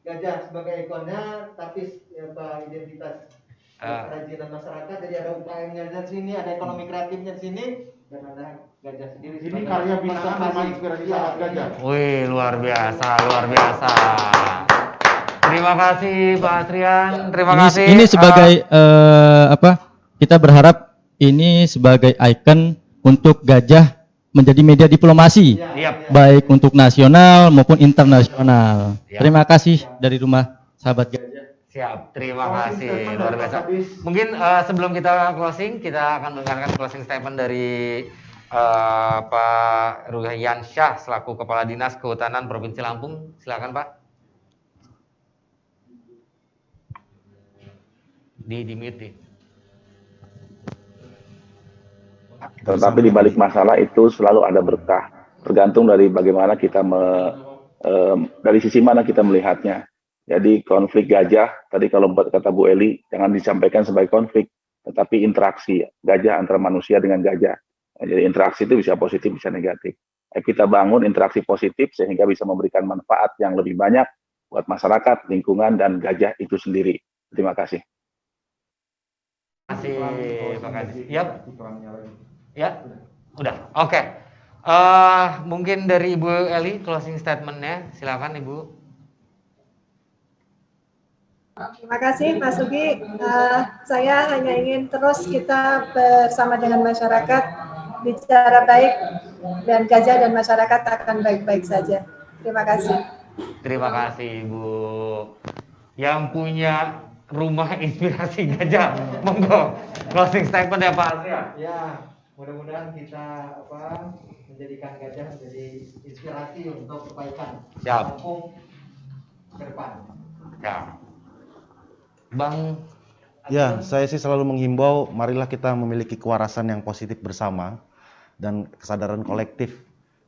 gajah sebagai ikonnya, tapis identitas kerajinan masyarakat. Jadi ada UKM-nya di sini, ada ekonomi kreatifnya di sini, dan ada gajah sendiri. Ini karya binaan Rumah Inspirasi Sahabat Gajah. Wih, luar biasa, luar biasa. Terima kasih Pak Asrian, terima kasih. Ini sebagai kita berharap ini sebagai ikon untuk gajah menjadi media diplomasi, baik untuk nasional maupun internasional. Terima kasih dari Rumah Sahabat Gajah. Siap, terima kasih, luar biasa. Mungkin sebelum kita closing, kita akan mendengarkan closing statement dari Pak Ruhian Syah selaku Kepala Dinas Kehutanan Provinsi Lampung. Silakan Pak. Di mute. Tetapi di balik masalah itu selalu ada berkah, tergantung dari bagaimana kita dari sisi mana kita melihatnya. Jadi konflik gajah tadi kalau kata Bu Eli jangan disampaikan sebagai konflik, tetapi interaksi gajah antara manusia dengan gajah. Jadi interaksi itu bisa positif bisa negatif. Kita bangun interaksi positif sehingga bisa memberikan manfaat yang lebih banyak buat masyarakat, lingkungan, dan gajah itu sendiri. Terima kasih. Terima kasih, Pak Kadis. Ya, udah. Oke. Mungkin dari Ibu Eli closing statement-nya, silakan Ibu. Terima kasih Mas Ugi. Saya hanya ingin terus kita bersama dengan masyarakat bicara baik, dan gajah dan masyarakat akan baik-baik saja. Terima kasih. Terima kasih Ibu. Yang punya Rumah Inspirasi Gajah, monggo closing statement ya Pak Asrian. Ya, mudah-mudahan kita menjadikan gajah menjadi inspirasi untuk kebaikan kampung ke depan. Ya, Bang. Ya, saya sih selalu menghimbau, marilah kita memiliki kewarasan yang positif bersama dan kesadaran kolektif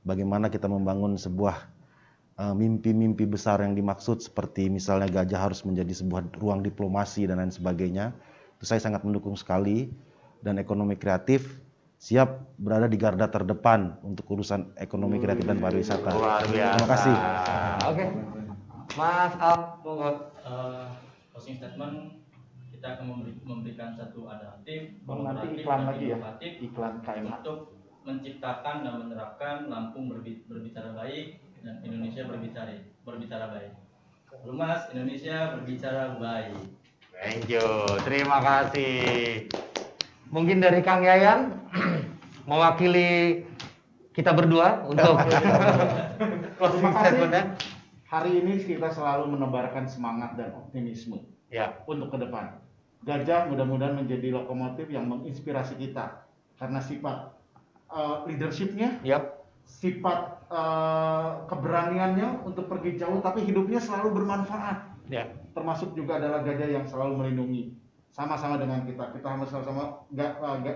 bagaimana kita membangun sebuah mimpi-mimpi besar yang dimaksud, seperti misalnya gajah harus menjadi sebuah ruang diplomasi dan lain sebagainya. Itu saya sangat mendukung sekali, dan ekonomi kreatif siap berada di garda terdepan untuk urusan ekonomi kreatif dan pariwisata. Luar biasa. Terima kasih. Oke. Mas Al, Closing statement, kita akan memberikan satu adaptif, nanti iklan lagi ya, iklan KMH, untuk menciptakan dan menerapkan Lampung berbicara baik dan Indonesia berbicara baik. Rumas Indonesia berbicara baik. Thank you, terima kasih. Mungkin dari Kang Yayan mewakili kita berdua untuk closing statement-nya. Hari ini kita selalu menebarkan semangat dan optimisme untuk ke depan. Gajah mudah-mudahan menjadi lokomotif yang menginspirasi kita karena sifat leadership-nya, sifat keberaniannya untuk pergi jauh, tapi hidupnya selalu bermanfaat. Termasuk juga adalah gajah yang selalu melindungi. Sama-sama dengan kita harus sama-sama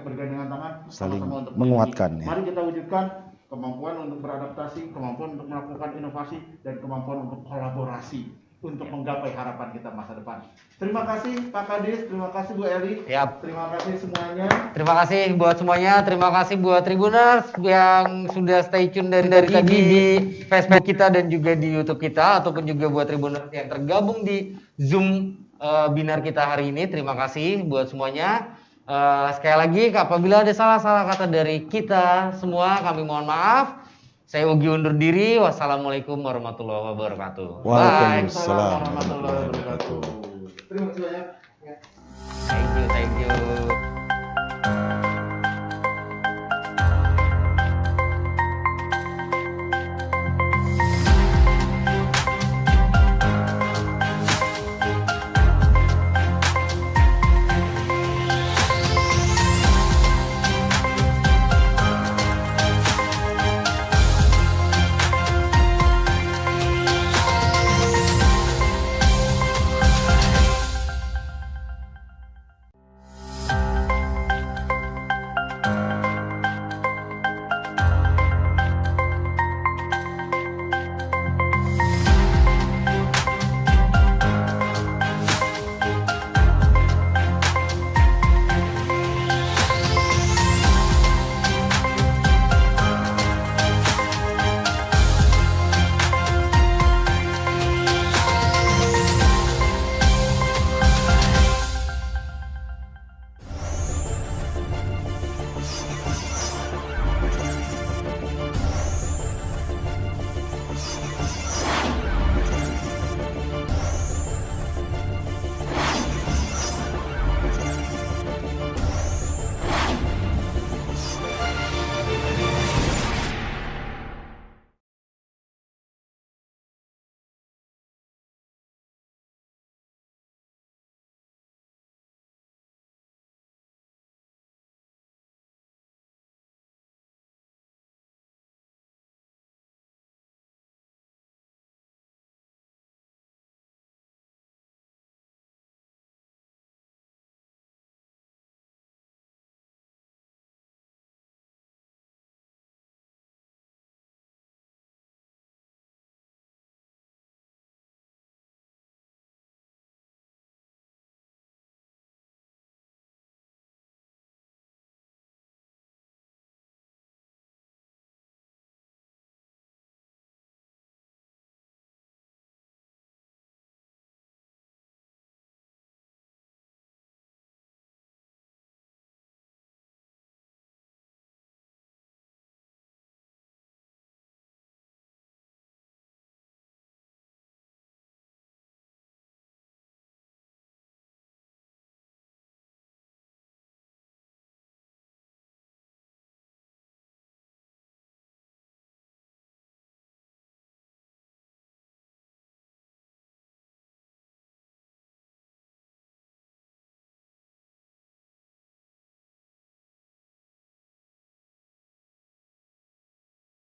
bergandengan tangan, sama-sama untuk menguatkan. Mari kita wujudkan kemampuan untuk beradaptasi, kemampuan untuk melakukan inovasi, dan kemampuan untuk kolaborasi untuk menggapai harapan kita masa depan. Terima kasih Pak Kadis, terima kasih Bu Eli, terima kasih semuanya. Terima kasih buat semuanya, terima kasih buat Tribuners yang sudah stay tune dari tadi di Facebook kita dan juga di YouTube kita, ataupun juga buat Tribuners yang tergabung di Zoom binar kita hari ini. Terima kasih buat semuanya. Sekali lagi, apabila ada salah-salah kata dari kita semua, kami mohon maaf. Saya Ugi undur diri. Wassalamualaikum warahmatullahi wabarakatuh. Waalaikumsalam warahmatullahi wabarakatuh. Terima kasih banyak. Thank you.